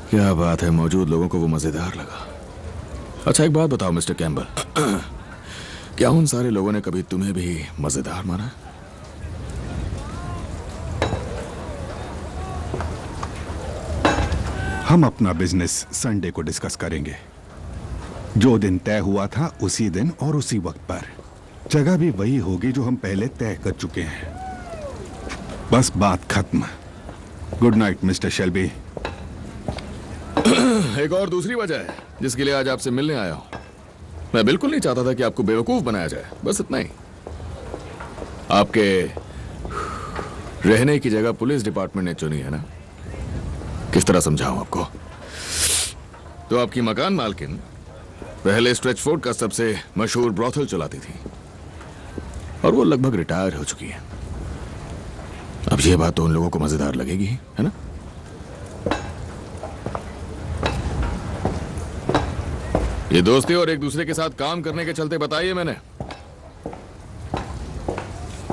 [SPEAKER 11] क्या बात है, मौजूद लोगों को वो मजेदार लगा। अच्छा, एक बात बताओ मिस्टर कैम्पबेल, क्या उन सारे लोगों ने कभी तुम्हें भी मजेदार माना?
[SPEAKER 9] हम अपना बिजनेस संडे को डिस्कस करेंगे। जो दिन तय हुआ था उसी दिन और उसी वक्त पर। जगह भी वही होगी जो हम पहले तय कर चुके हैं। बस बात खत्म। Good night mister Shelby.
[SPEAKER 11] एक और दूसरी वजह है जिसके लिए आज आपसे मिलने आया हूं। मैं बिल्कुल नहीं चाहता था कि आपको बेवकूफ बनाया जाए, बस इतना ही। आपके रहने की जगह पुलिस डिपार्टमेंट ने चुनी है ना? किस तरह समझाऊं आपको? तो आपकी मकान मालकिन पहले स्ट्रेचफोर्ड का सबसे मशहूर ब्रॉथल चलाती थी और वो लगभग रिटायर हो चुकी है। अब ये बात तो उन लोगों को मजेदार लगेगी, है ना? ये दोस्ती और एक दूसरे के साथ काम करने के चलते बताइए मैंने।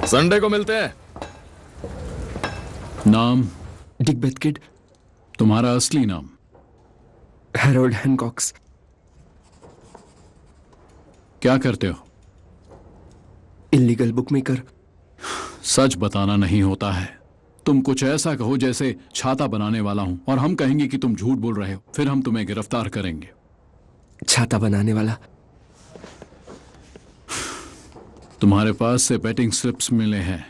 [SPEAKER 11] संडे को मिलते हैं।
[SPEAKER 8] नाम?
[SPEAKER 2] डिक बेथकिड।
[SPEAKER 8] तुम्हारा असली नाम?
[SPEAKER 2] हैरोल्ड हैनकॉक्स।
[SPEAKER 8] क्या करते हो?
[SPEAKER 2] इलीगल बुकमेकर।
[SPEAKER 8] सच बताना नहीं होता है। तुम कुछ ऐसा कहो जैसे छाता बनाने वाला हूं और हम कहेंगे कि तुम झूठ बोल रहे हो, फिर हम तुम्हें गिरफ्तार करेंगे।
[SPEAKER 2] छाता बनाने वाला?
[SPEAKER 8] तुम्हारे पास से बैटिंग स्लिप्स मिले हैं,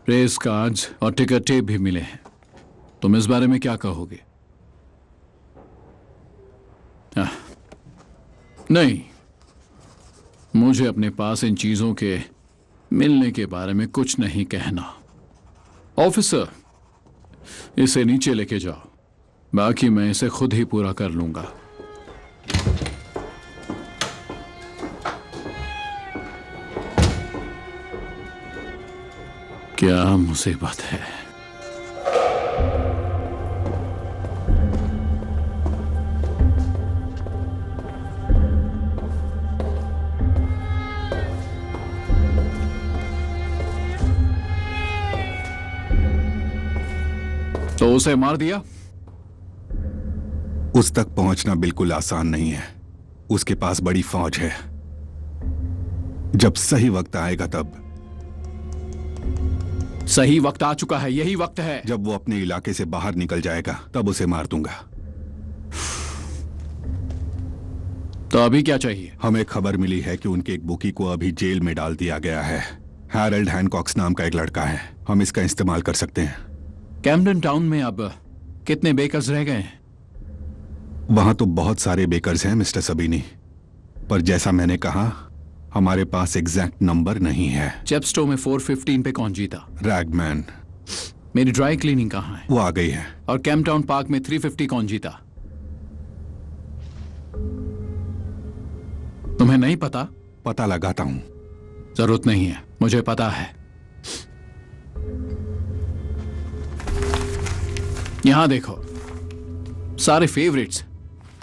[SPEAKER 8] रेस कार्ड्स और टिकट टेप भी मिले हैं। तुम इस बारे में क्या कहोगे? नहीं, मुझे अपने पास इन चीजों के मिलने के बारे में कुछ नहीं कहना। ऑफिसर, इसे नीचे लेके जाओ, बाकी मैं इसे खुद ही पूरा कर लूंगा। क्या मुसीबत है। तो उसे मार दिया?
[SPEAKER 9] उस तक पहुंचना बिल्कुल आसान नहीं है। उसके पास बड़ी फौज है। जब सही वक्त आएगा तब।
[SPEAKER 8] सही वक्त आ चुका है, यही वक्त है।
[SPEAKER 9] जब वो अपने इलाके से बाहर निकल जाएगा तब उसे मार दूंगा।
[SPEAKER 8] तो अभी क्या चाहिए?
[SPEAKER 9] हमें खबर मिली है कि उनके एक बुकी को अभी जेल में डाल दिया गया है। हैरोल्ड हैनकॉक्स नाम का एक लड़का है, हम इसका इस्तेमाल कर सकते हैं।
[SPEAKER 8] कैम्पडन टाउन में अब कितने बेकर्स रह गए हैं?
[SPEAKER 9] वहां तो बहुत सारे बेकर्स हैं मिस्टर सबीनी, पर जैसा मैंने कहा हमारे पास एग्जैक्ट नंबर नहीं है।
[SPEAKER 8] चेपस्टो में 415 पे कौन जीता?
[SPEAKER 9] रैगमैन।
[SPEAKER 8] मेरी ड्राई क्लीनिंग कहाँ है?
[SPEAKER 9] वो आ गई है।
[SPEAKER 8] और कैम्पटाउन पार्क में 350 कौन जीता? तुम्हें नहीं पता?
[SPEAKER 9] पता लगाता हूं।
[SPEAKER 8] जरूरत नहीं है, मुझे पता है। यहां देखो, सारे फेवरेट्स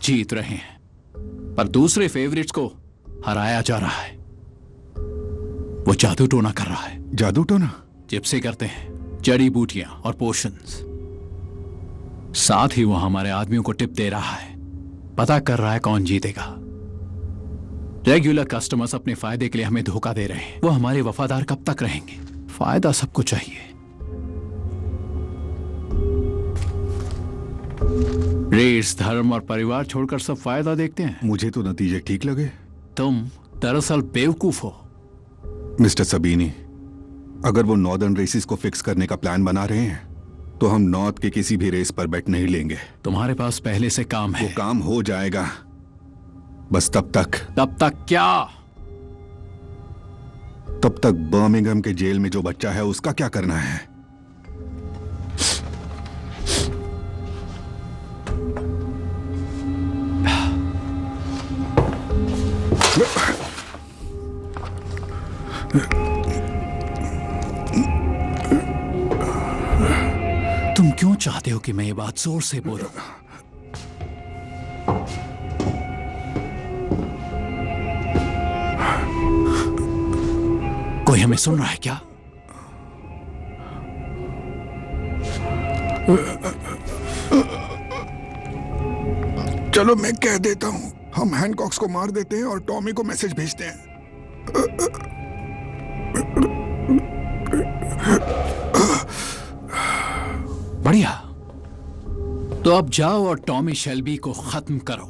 [SPEAKER 8] जीत रहे हैं, पर दूसरे फेवरेट्स को हराया जा रहा है। वो जादू टोना कर रहा है।
[SPEAKER 9] जादू टोना?
[SPEAKER 8] जिप्सी करते हैं, जड़ी बूटियां और पोशंस। साथ ही वो हमारे आदमियों को टिप दे रहा है, पता कर रहा है कौन जीतेगा। रेगुलर कस्टमर्स अपने फायदे के लिए हमें धोखा दे रहे हैं। वो हमारे वफादार कब तक रहेंगे? फायदा सबको चाहिए। रेस, धर्म और परिवार छोड़कर सब फायदा देखते हैं।
[SPEAKER 9] मुझे तो नतीजे ठीक लगे।
[SPEAKER 8] तुम दरअसल बेवकूफ हो।
[SPEAKER 9] मिस्टर सबीनी, अगर वो नॉर्दर्न रेसिस को फिक्स करने का प्लान बना रहे हैं तो हम नॉर्थ के किसी भी रेस पर बैट नहीं लेंगे।
[SPEAKER 8] तुम्हारे पास पहले से काम है।
[SPEAKER 9] वो काम हो जाएगा, बस तब तक।
[SPEAKER 8] तब तक क्या?
[SPEAKER 9] तब तक बर्मिंघम के जेल में जो बच्चा है उसका क्या करना है?
[SPEAKER 8] तुम क्यों चाहते हो कि मैं ये बात जोर से बोलूं? कोई हमें सुन रहा है क्या?
[SPEAKER 9] चलो मैं कह देता हूं, हम हैनकॉक्स को मार देते हैं और टॉमी को मैसेज भेजते हैं।
[SPEAKER 8] बढ़िया, तो अब जाओ और टॉमी शेल्बी को खत्म करो।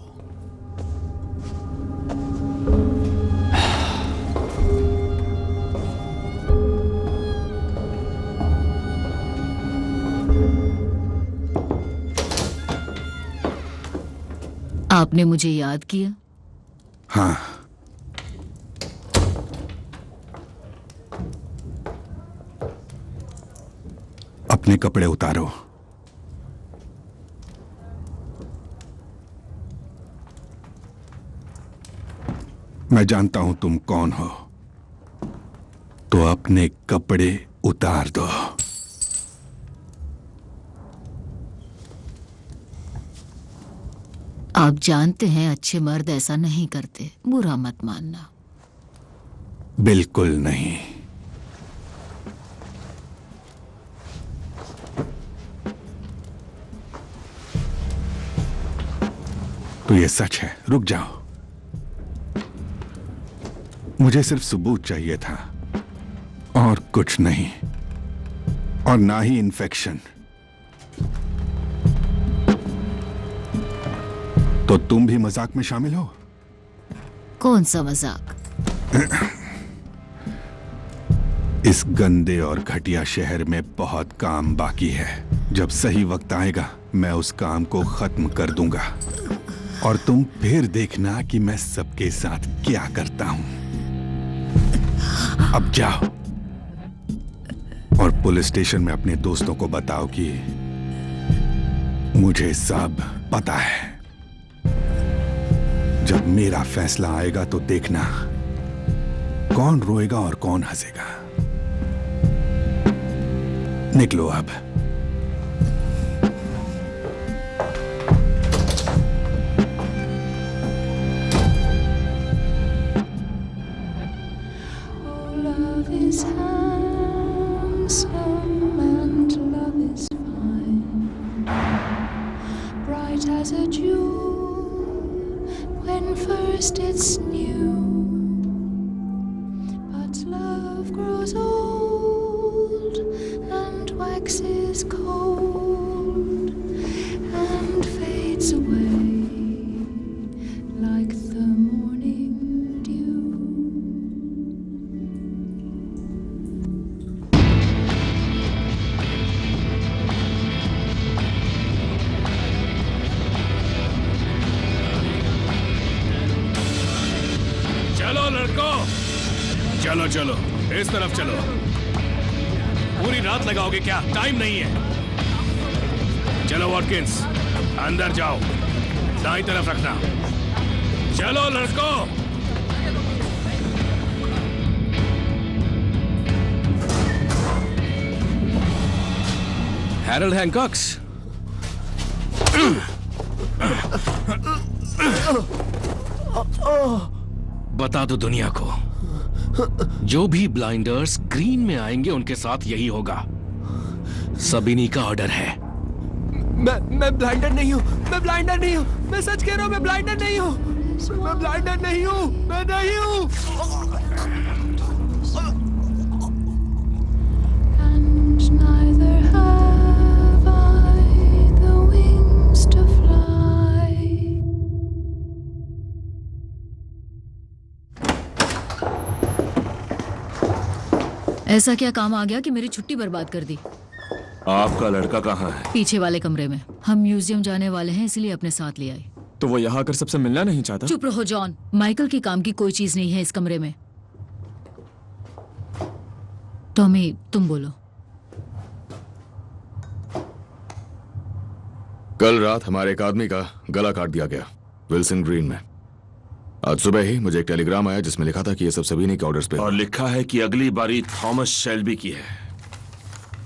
[SPEAKER 5] आपने मुझे याद किया?
[SPEAKER 9] हाँ। अपने कपड़े उतारो। मैं जानता हूं तुम कौन हो, तो अपने कपड़े उतार दो।
[SPEAKER 5] आप जानते हैं अच्छे मर्द ऐसा नहीं करते, बुरा मत मानना।
[SPEAKER 9] बिल्कुल नहीं। तो ये सच है। रुक जाओ, मुझे सिर्फ सबूत चाहिए था और कुछ नहीं, और ना ही इन्फेक्शन। तो तुम भी मजाक में शामिल हो?
[SPEAKER 5] कौन सा मजाक?
[SPEAKER 9] इस गंदे और घटिया शहर में बहुत काम बाकी है। जब सही वक्त आएगा मैं उस काम को खत्म कर दूंगा, और तुम फिर देखना कि मैं सबके साथ क्या करता हूं। अब जाओ और पुलिस स्टेशन में अपने दोस्तों को बताओ कि मुझे सब पता है। जब मेरा फैसला आएगा तो देखना कौन रोएगा और कौन हंसेगा। निकलो अब।
[SPEAKER 7] Love is handsome and love is fine, bright as a jewel when first it's new. But love grows old and waxes cold and fades away like the morning dew.
[SPEAKER 12] चलो लड़कों, चलो चलो इस तरफ चलो। पूरी रात लगाओगे क्या? टाइम नहीं है। चलो वॉटकिंस, अंदर जाओ, दाईं तरफ रखना। चलो लड़कों।
[SPEAKER 17] हैरल्ड हैंकॉक्स।
[SPEAKER 12] बता दो दुनिया को, जो भी ब्लाइंडर्स ग्रीन में आएंगे उनके साथ यही होगा। सबीनी का ऑर्डर है।
[SPEAKER 2] मैं ब्लाइंडर नहीं हूँ, मैं ब्लाइंडर नहीं हूँ, मैं सच कह रहा हूँ, मैं ब्लाइंडर नहीं हूँ, मैं ब्लाइंडर नहीं हूँ, मैं नहीं हूँ।
[SPEAKER 7] And neither have I the wings to fly.
[SPEAKER 5] ऐसा क्या काम आ गया कि मेरी छुट्टी बर्बाद कर दी?
[SPEAKER 16] आपका लड़का कहाँ है?
[SPEAKER 5] पीछे वाले कमरे में। हम म्यूजियम जाने वाले हैं, इसलिए अपने साथ ले आई।
[SPEAKER 13] तो वो यहाँ आकर सबसे मिलना नहीं चाहता?
[SPEAKER 5] चुप रहो जॉन, माइकल के काम की कोई चीज नहीं है इस कमरे में। टॉमी तुम बोलो।
[SPEAKER 11] कल रात हमारे एक आदमी का गला काट दिया गया विल्सन ग्रीन में। आज सुबह ही मुझे एक टेलीग्राम आया जिसमें लिखा था कि ये सब सबीनी के ऑर्डर्स पे
[SPEAKER 16] और लिखा है कि अगली बारी थॉमस शेल्बी की है।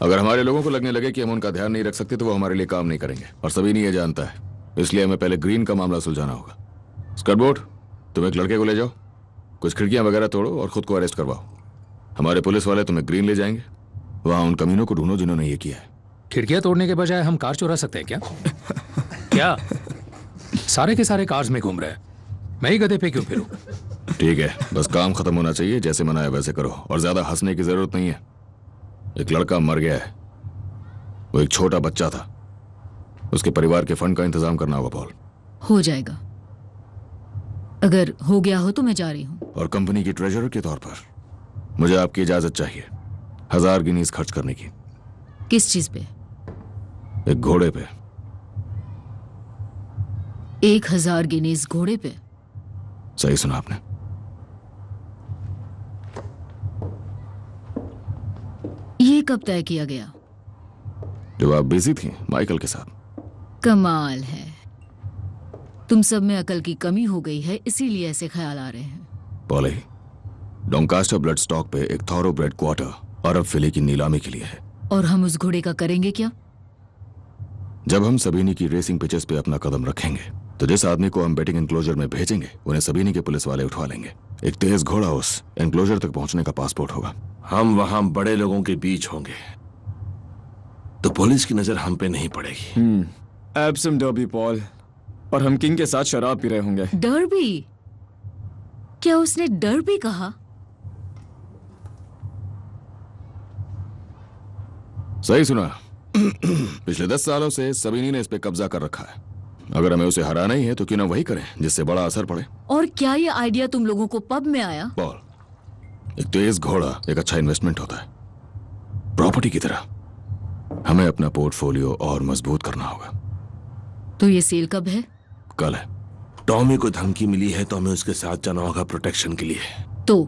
[SPEAKER 11] अगर हमारे लोगों को लगने लगे कि हम उनका ध्यान नहीं रख सकते तो वो हमारे लिए काम नहीं करेंगे, और सबीनी ये जानता है। इसलिए हमें पहले ग्रीन का मामला सुलझाना होगा। स्कर्टबोर्ड, तुम एक लड़के को ले जाओ, कुछ खिड़कियां वगैरह तोड़ो और खुद को अरेस्ट करवाओ। हमारे पुलिस वाले तुम्हें ग्रीन ले जाएंगे। वहां उन कमीनों को ढूंढो जिन्होंने ये किया है।
[SPEAKER 14] खिड़कियां तोड़ने के बजाय हम कार चुरा सकते हैं क्या? क्या सारे के सारे कार्स में घूम रहे हैं, मैं ही गधे पे क्यों फिरूं?
[SPEAKER 11] ठीक है, बस काम खत्म होना चाहिए। जैसे मनाया वैसे करो, और ज्यादा हंसने की जरूरत नहीं है। एक लड़का मर गया है, वो एक छोटा बच्चा था। उसके परिवार के फंड का इंतजाम करना होगा पॉल।
[SPEAKER 5] हो जाएगा, अगर हो गया हो तो मैं जा रही हूँ।
[SPEAKER 11] और कंपनी की ट्रेजरर के तौर पर मुझे आपकी इजाजत चाहिए 1000 गिनीज खर्च करने की।
[SPEAKER 5] किस चीज पे?
[SPEAKER 11] एक घोड़े पे।
[SPEAKER 5] 1000 गिनीज घोड़े पे?
[SPEAKER 11] सही सुना आपने।
[SPEAKER 5] ये कब तय किया गया?
[SPEAKER 11] जब आप बिजी थी माइकल के साथ।
[SPEAKER 5] कमाल है, तुम सब में अकल की कमी हो गई है, इसीलिए ऐसे ख्याल आ रहे हैं।
[SPEAKER 11] पॉली, डोंकास्टर ब्लड स्टॉक पे एक थॉरोब्रेड क्वार्टर अरब फिले की नीलामी के लिए है।
[SPEAKER 5] और हम उस घोड़े का करेंगे क्या?
[SPEAKER 11] जब हम सबीनी की रेसिंग पिचेस पे अपना कदम रखेंगे तो जिस आदमी को हम बैटिंग एनक्लोजर में भेजेंगे उन्हें सबीनी के पुलिस वाले उठवा लेंगे। एक तेज घोड़ा उस एनक्लोजर तक पहुंचने का पासपोर्ट होगा।
[SPEAKER 16] हम वहां बड़े लोगों के बीच होंगे तो पुलिस की नजर हम पे नहीं पड़ेगी।
[SPEAKER 13] एब्सम डर्बी पॉल, और हम किंग के साथ शराब पी रहे होंगे।
[SPEAKER 5] डर्बी? क्या उसने डर्बी कहा?
[SPEAKER 11] सही सुना। पिछले 10 सालों से सबीनी ने इस पे कब्जा कर रखा है। अगर हमें उसे हराना ही है तो क्यों ना वही करें जिससे बड़ा असर पड़े।
[SPEAKER 5] और क्या ये आइडिया तुम लोगों को पब में आया?
[SPEAKER 11] पॉल, एक तेज घोड़ा एक अच्छा इन्वेस्टमेंट होता है, प्रॉपर्टी की तरह। हमें अपना पोर्टफोलियो और मजबूत करना होगा।
[SPEAKER 5] तो ये सेल कब है?
[SPEAKER 11] कल है।
[SPEAKER 16] टॉमी को धमकी मिली है तो हमें उसके साथ जाना होगा प्रोटेक्शन के लिए।
[SPEAKER 5] तो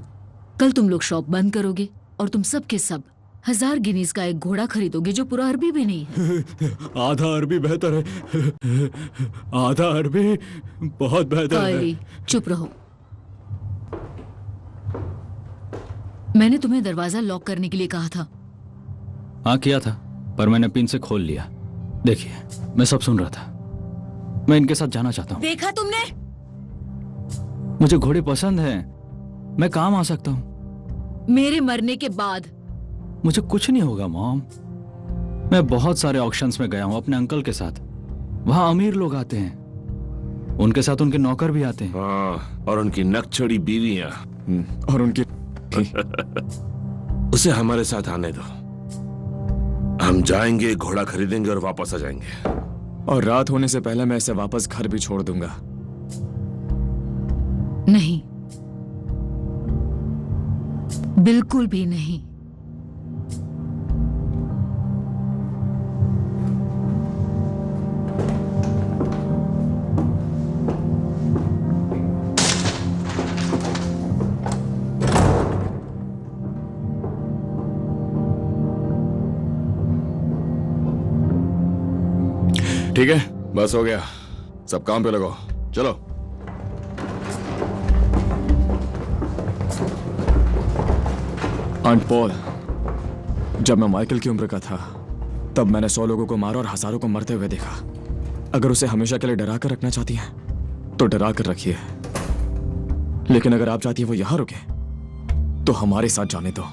[SPEAKER 5] कल तुम लोग शॉप बंद करोगे और तुम सब के सब 1000 गिनीज का एक घोड़ा खरीदोगे जो पूरा अरबी भी नहीं है।
[SPEAKER 13] आधा अरबी बेहतर है। आधा अरबी बहुत बेहतर है।
[SPEAKER 5] चुप रहो। मैंने तुम्हें दरवाजा लॉक करने के लिए कहा था।
[SPEAKER 8] हाँ किया था, पर मैंने पिन से खोल लिया। देखिए, मैं सब सुन रहा था। मैं इनके साथ जाना चाहता हूँ।
[SPEAKER 5] देखा तुमने?
[SPEAKER 8] मुझे घोड़े पसंद हैं। मैं काम आ सकता हूँ।
[SPEAKER 5] मेरे मरने के बाद
[SPEAKER 8] मुझे कुछ नहीं होगा मॉम। मैं बहुत सारे ऑक्शंस में गया हूँ अपने अंकल के साथ। वहाँ अमीर लोग आते हैं, उनके साथ उनके नौकर भी आते हैं।
[SPEAKER 16] हाँ, और उनकी नकचड़ी बीवियां।
[SPEAKER 13] और उनकी
[SPEAKER 16] उसे हमारे साथ आने दो। हम जाएंगे, घोड़ा खरीदेंगे और वापस आ जाएंगे।
[SPEAKER 13] और रात होने से पहले मैं इसे वापस घर भी छोड़ दूंगा।
[SPEAKER 5] नहीं, बिल्कुल भी नहीं।
[SPEAKER 11] ठीक है, बस हो गया। सब काम पे लगो, चलो।
[SPEAKER 13] आंट पॉल, जब मैं माइकल की उम्र का था तब मैंने 100 लोगों को मारा और हजारों को मरते हुए देखा। अगर उसे हमेशा के लिए डरा कर रखना चाहती हैं तो डरा कर रखिए, लेकिन अगर आप चाहती है वो यहां रुके तो हमारे साथ जाने दो।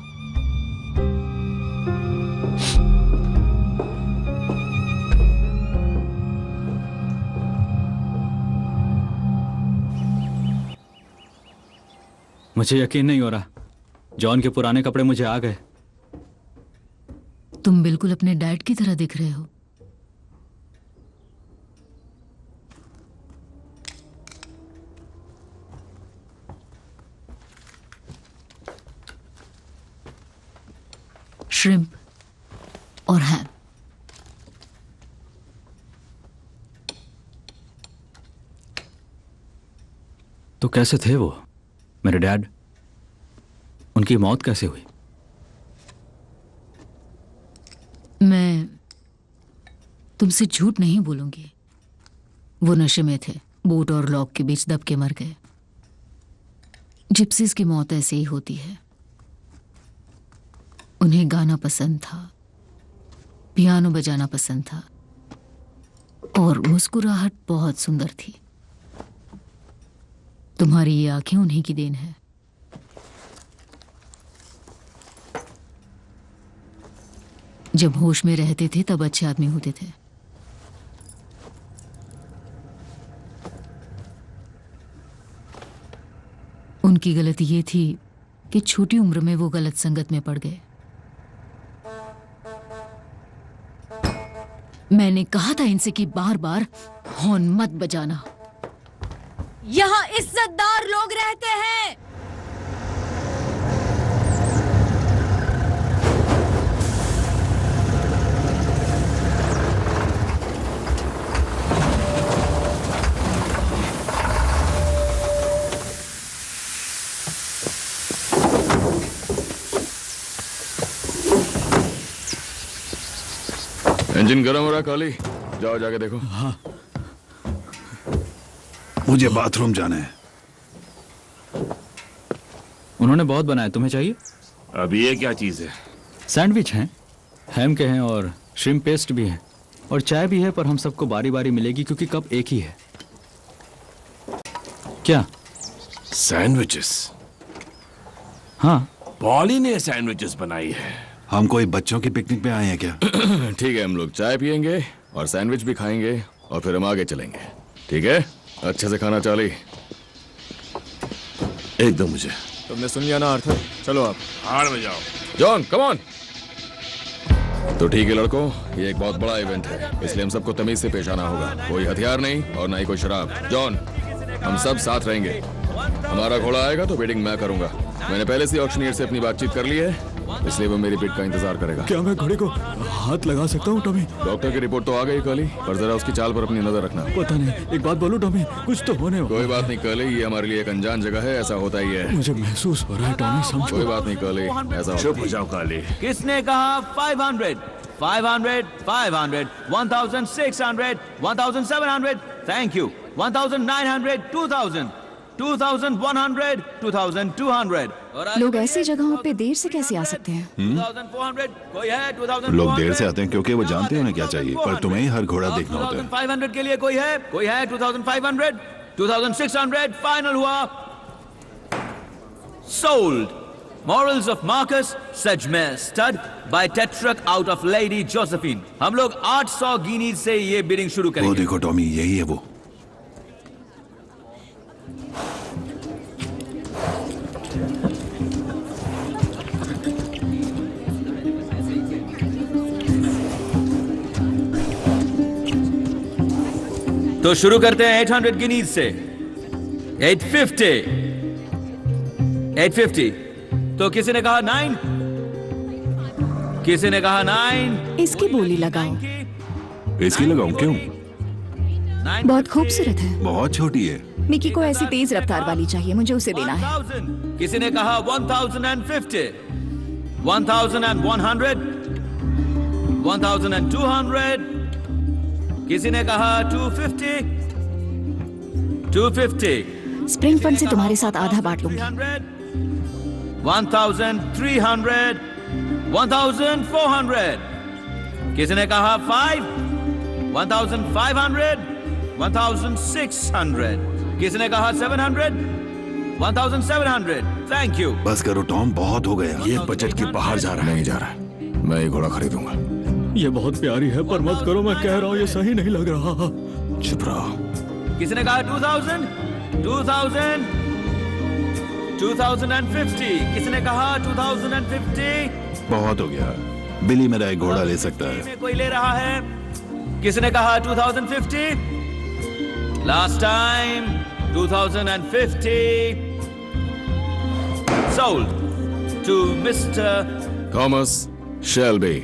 [SPEAKER 8] मुझे यकीन नहीं हो रहा, जॉन के पुराने कपड़े मुझे आ गए।
[SPEAKER 5] तुम बिल्कुल अपने डैड की तरह दिख रहे हो। श्रिम्प और हैम।
[SPEAKER 8] तो कैसे थे वो, मेरे डैड? उनकी मौत कैसे हुई?
[SPEAKER 5] मैं तुमसे झूठ नहीं बोलूंगी। वो नशे में थे, बोट और लॉक के बीच दब के मर गए। जिप्सीज की मौत ऐसे ही होती है। उन्हें गाना पसंद था, पियानो बजाना पसंद था और मुस्कुराहट बहुत सुंदर थी। तुम्हारी ये आंखें उन्हीं की देन है। जब होश में रहते थे तब अच्छे आदमी होते थे। उनकी गलती ये थी कि छोटी उम्र में वो गलत संगत में पड़ गए। मैंने कहा था इनसे कि बार बार हॉर्न मत बजाना। यहाँ इज्जतदार लोग रहते हैं।
[SPEAKER 11] इंजन गर्म हो रहा काली, जाओ जाके देखो।
[SPEAKER 8] हाँ।
[SPEAKER 1] मुझे बाथरूम जाना है।
[SPEAKER 8] उन्होंने बहुत बनाया, तुम्हें चाहिए?
[SPEAKER 16] अब ये क्या चीज है?
[SPEAKER 8] सैंडविच हैं, हैम के हैं और श्रिम्प पेस्ट भी है और चाय भी है, पर हम सबको बारी बारी मिलेगी क्योंकि कप एक ही है। क्या?
[SPEAKER 16] सैंडविचेस?
[SPEAKER 8] हाँ,
[SPEAKER 16] पॉली ने सैंडविचेस बनाई है।
[SPEAKER 1] हम कोई बच्चों की पिकनिक पे आए हैं क्या?
[SPEAKER 11] ठीक है, हम लोग चाय पियेंगे और सैंडविच भी खाएंगे और फिर हम आगे चलेंगे। ठीक है, अच्छे से खाना चाली।
[SPEAKER 16] एकदम मुझे।
[SPEAKER 13] तुमने सुन लिया ना आर्थर, चलो आप
[SPEAKER 16] हार में जाओ।
[SPEAKER 11] John come on. तो ठीक है लड़कों, ये एक बहुत बड़ा इवेंट है, इसलिए हम सबको तमीज से पेश आना होगा। कोई हथियार नहीं और ना ही कोई शराब। जॉन, हम सब साथ रहेंगे। हमारा घोड़ा आएगा तो बिडिंग मैं करूंगा। मैंने पहले से ऑक्शनियर से अपनी बातचीत कर ली है, इसलिए वो मेरी पिट का इंतजार करेगा।
[SPEAKER 13] क्या मैं घोड़े को हाथ लगा सकता हूँ टॉमी?
[SPEAKER 11] डॉक्टर की रिपोर्ट तो आ गई कर्ली, पर जरा उसकी चाल पर अपनी नजर रखना।
[SPEAKER 13] पता नहीं, एक बात बोलूं टॉमी, कुछ तो होने वाला।
[SPEAKER 11] कोई बात नहीं कर्ली, ये हमारे लिए एक अनजान जगह है, ऐसा होता ही है।
[SPEAKER 13] मुझे महसूस हो रहा है टॉमी, समझो।
[SPEAKER 11] कोई बात नहीं कर्ली, ऐसा
[SPEAKER 16] चुप हो जाओ काली।
[SPEAKER 10] किसने कहा 500 500 500 1600 1700 थैंक यू 1900 2000 2100 2200
[SPEAKER 15] लोग ऐसी जगहों पे देर से कैसे आ सकते हैं?
[SPEAKER 10] 2400 कोई है 2400
[SPEAKER 1] लोग देर से आते हैं क्योंकि वो जानते हैं उन्हें क्या चाहिए, पर तुम्हें ही हर घोड़ा देखना होता है।
[SPEAKER 10] 2500 के लिए कोई है 2500 2600 फाइनल हुआ sold Morals of Marcus Sedgmere stud by Tetrarch out of Lady Josephine। हम लोग 800 गिनीज से ये बिडिंग शुरू
[SPEAKER 1] वो
[SPEAKER 10] करेंगे।
[SPEAKER 1] देखो टॉमी, यही है वो।
[SPEAKER 10] तो शुरू करते हैं 800 गिनीज से। 850 तो किसी ने कहा 9, किसी ने कहा 9।
[SPEAKER 15] इसकी बोली लगाओ।
[SPEAKER 1] इसकी लगाऊं क्यों?
[SPEAKER 15] बहुत खूबसूरत है।
[SPEAKER 1] बहुत छोटी है।
[SPEAKER 15] मिकी को ऐसी तेज रफ्तार वाली चाहिए, मुझे उसे देना है।
[SPEAKER 10] 1000 किसी ने कहा 1050 1100 1200 किसी ने कहा 250
[SPEAKER 15] स्प्रिंग फंड से तुम्हारे साथ आधा बांट लूंगी।
[SPEAKER 10] 1300 1400 किसी ने कहा 5 1500 1600 किसी ने कहा 700 1700 थैंक यू।
[SPEAKER 1] बस करो टॉम, बहुत हो गया।
[SPEAKER 16] ये बजट के बाहर जा रहा है।
[SPEAKER 11] नहीं जा रहा है, मैं ये घोड़ा खरीदूंगा।
[SPEAKER 13] ये बहुत प्यारी है, पर मत करो, मैं कह रहा हूँ ये सही नहीं लग रहा।
[SPEAKER 11] चुप रहो।
[SPEAKER 10] किसी ने कहा 2000 2050 किसी ने कहा 2050
[SPEAKER 1] बहुत हो गया। बिली मेरा एक घोड़ा ले सकता है।
[SPEAKER 10] में कोई ले रहा है। किसी ने कहा 2050 last time 2050 sold to Mr.
[SPEAKER 11] Thomas Shelby।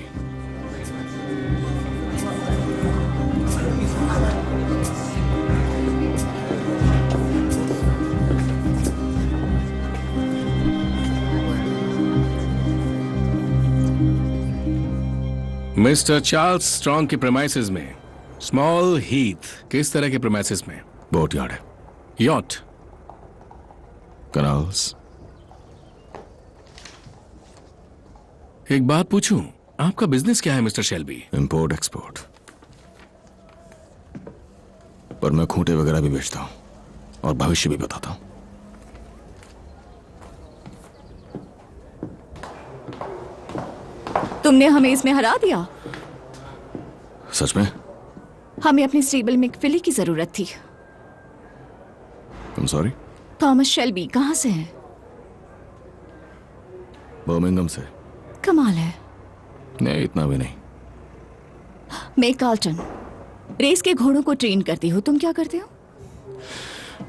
[SPEAKER 12] Mister Charles strong के प्रेमाइसेस में स्मॉल हीथ। किस तरह के प्रेमाइसेस में?
[SPEAKER 11] बोट यार्ड है।
[SPEAKER 12] Yacht,
[SPEAKER 11] canals.
[SPEAKER 12] एक बात पूछूं, आपका बिजनेस क्या है मिस्टर शेल्बी?
[SPEAKER 11] इंपोर्ट एक्सपोर्ट, पर मैं खूंटे वगैरह भी बेचता हूं और भविष्य भी बताता हूं।
[SPEAKER 15] तुमने हमें इसमें हरा दिया।
[SPEAKER 11] सच में?
[SPEAKER 15] हमें अपनी स्टेबल में एक फिली की जरूरत थी।
[SPEAKER 11] I'm sorry?
[SPEAKER 15] थॉमस शेल्बी कहाँ से है?
[SPEAKER 11] बर्मिंघम से।
[SPEAKER 15] कमाल है।
[SPEAKER 11] नहीं, इतना भी नहीं।
[SPEAKER 15] मैं कार्लटन, रेस के घोड़ों को ट्रेन करती हूँ। तुम क्या करते हो?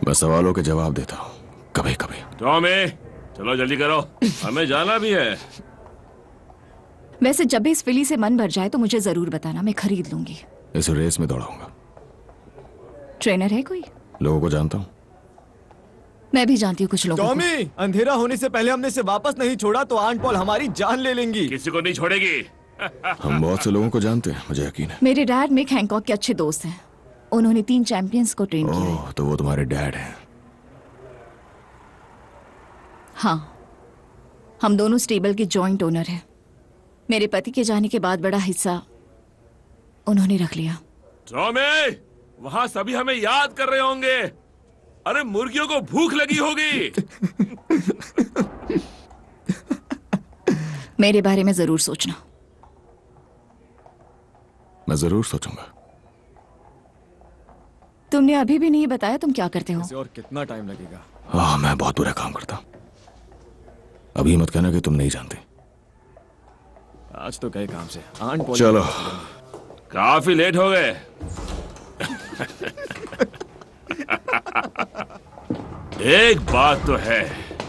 [SPEAKER 11] मैं सवालों के जवाब देता हूँ, कभी कभी।
[SPEAKER 16] टॉमी, चलो जल्दी करो, हमें जाना भी है।
[SPEAKER 15] वैसे जब भी इस फिली से मन भर जाए तो मुझे जरूर बताना, मैं खरीद लूंगी।
[SPEAKER 11] इस रेस में दौड़ाऊंगा।
[SPEAKER 15] ट्रेनर है कोई?
[SPEAKER 11] लोगों को जानता हूँ।
[SPEAKER 15] मैं भी जानती हूँ कुछ लोगों को।
[SPEAKER 13] टॉमी, अंधेरा होने से पहले हमने इसे वापस नहीं छोड़ा तो आंट पॉल हमारी जान ले लेंगी।
[SPEAKER 16] किसी को नहीं छोड़ेगी।
[SPEAKER 11] हम बहुत से लोगों को जानते हैं, मुझे यकीन है।
[SPEAKER 15] मेरे डैड मिक हैंकॉक के अच्छे दोस्त हैं। उन्होंने 3 चैंपियंस को ट्रेन किया है।
[SPEAKER 11] ओह, तो वो तुम्हारे डैड हैं।
[SPEAKER 15] हाँ, हम दोनों स्टेबल के जॉइंट ओनर हैं। मेरे पति के जाने के बाद बड़ा हिस्सा उन्होंने रख लिया।
[SPEAKER 16] टॉमी, वहां सभी हमें याद कर रहे होंगे। अरे मुर्गियों को भूख लगी होगी।
[SPEAKER 15] मेरे बारे में जरूर सोचना।
[SPEAKER 11] मैं जरूर सोचूंगा।
[SPEAKER 15] तुमने अभी भी नहीं बताया तुम क्या करते हो।
[SPEAKER 13] इसे और कितना टाइम लगेगा?
[SPEAKER 11] मैं बहुत बुरा काम करता हूँ। अभी मत कहना कि तुम नहीं जानते।
[SPEAKER 13] आज तो गए काम से। आंट पॉली
[SPEAKER 11] चलो।
[SPEAKER 16] काफी लेट हो गए। एक बात तो है,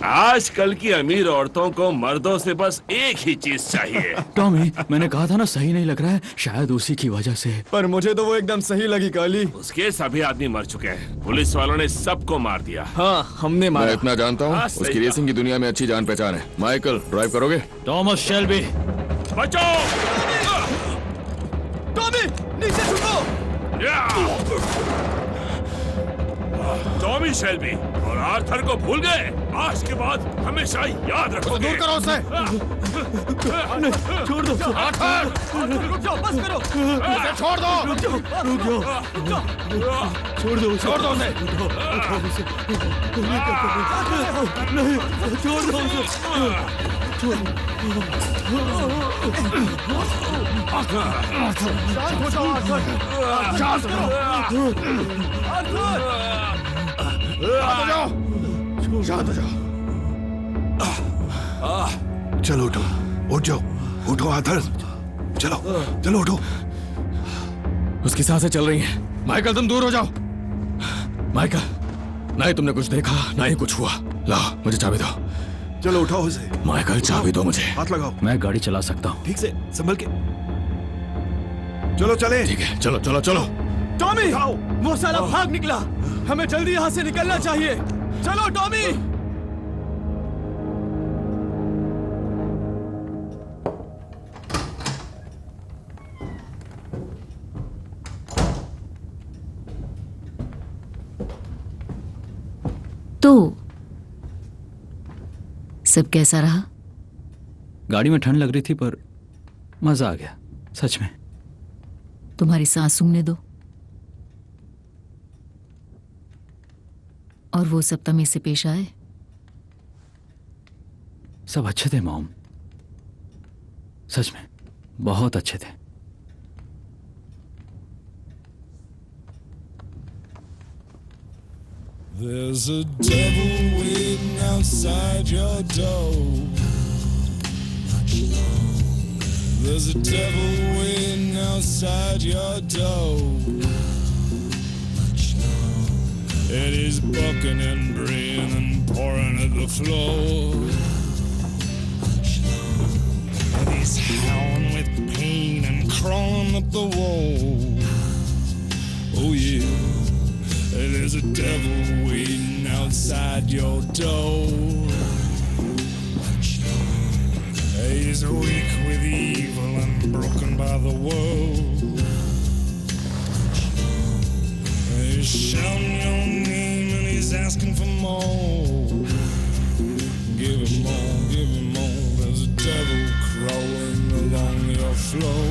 [SPEAKER 16] आजकल की अमीर औरतों को मर्दों से बस एक ही चीज चाहिए।
[SPEAKER 8] टॉमी, मैंने कहा था ना सही नहीं लग रहा है, शायद उसी की वजह से।
[SPEAKER 13] पर मुझे तो वो एकदम सही लगी काली।
[SPEAKER 16] उसके सभी आदमी मर चुके हैं, पुलिस वालों ने सबको मार दिया।
[SPEAKER 13] हाँ, हमने मारा।
[SPEAKER 11] मैं इतना जानता हूँ, उसकी रेसिंग की दुनिया में अच्छी जान पहचान है। माइकल, ड्राइव करोगे?
[SPEAKER 8] Thomas Shelby.
[SPEAKER 16] बचाओ!
[SPEAKER 2] टॉमी, नीचे झुको!
[SPEAKER 16] टॉमी शेल्बी और आर्थर को भूल गए? आज के बाद हमेशा याद रखो।
[SPEAKER 2] दूर करो उसे। छोड़ दो आर्थर। रुक जाओ, बस करो। उसे छोड़ दो। रुक जाओ। छोड़ दो उसे। नहीं, छोड़ दो उसे।
[SPEAKER 1] शांत हो जाओ। चलो उठो, उठ जाओ, उठो आर्थर। चलो चलो उठो।
[SPEAKER 11] उसकी सांसें चल रही हैं। माइकल, तुम दूर हो जाओ। माइकल, ना ही तुमने कुछ देखा ना ही कुछ हुआ। लाओ, मुझे चाबी दो।
[SPEAKER 1] चलो उठाओ उसे।
[SPEAKER 11] माइकल, चाबी दो मुझे।
[SPEAKER 1] हाथ लगाओ।
[SPEAKER 8] मैं गाड़ी चला सकता हूँ।
[SPEAKER 1] ठीक से संभल के। चलो चले।
[SPEAKER 11] ठीक है, चलो चलो चलो।
[SPEAKER 2] टॉमी, वो साला भाग निकला। हमें जल्दी यहाँ से निकलना चाहिए। चलो टॉमी।
[SPEAKER 5] तो सब कैसा रहा?
[SPEAKER 8] गाड़ी में ठंड लग रही थी पर मजा आ गया, सच में।
[SPEAKER 5] तुम्हारी सांस सूंघने दो। और वो सब तमीज से पेश आए?
[SPEAKER 8] सब अच्छे थे मॉम, सच में बहुत अच्छे थे।
[SPEAKER 17] There's a devil waiting outside your door. There's a devil waiting outside your door. And he's bucking and braying and pouring at the floor. And he's howling with pain and crawling up the wall. Oh yeah. There's a devil waiting outside your door. He's weak with evil and broken by the world. He's shouting your name and he's asking for more. Give him more, give him more. There's a devil crawling along your floor.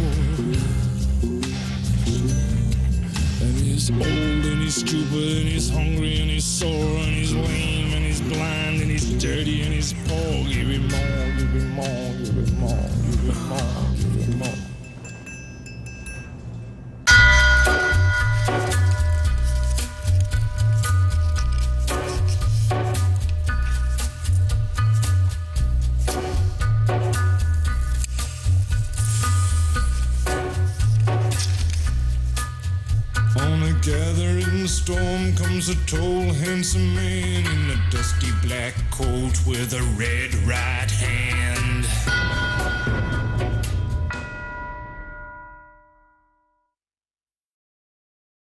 [SPEAKER 17] And he's old and he's stupid and he's hungry and he's sore and he's lame and he's blind and he's dirty and he's poor. Give him more, give him more, give him more, give him more, give him more. Gathering storm comes a tall, handsome man in a dusty black coat with a red right hand.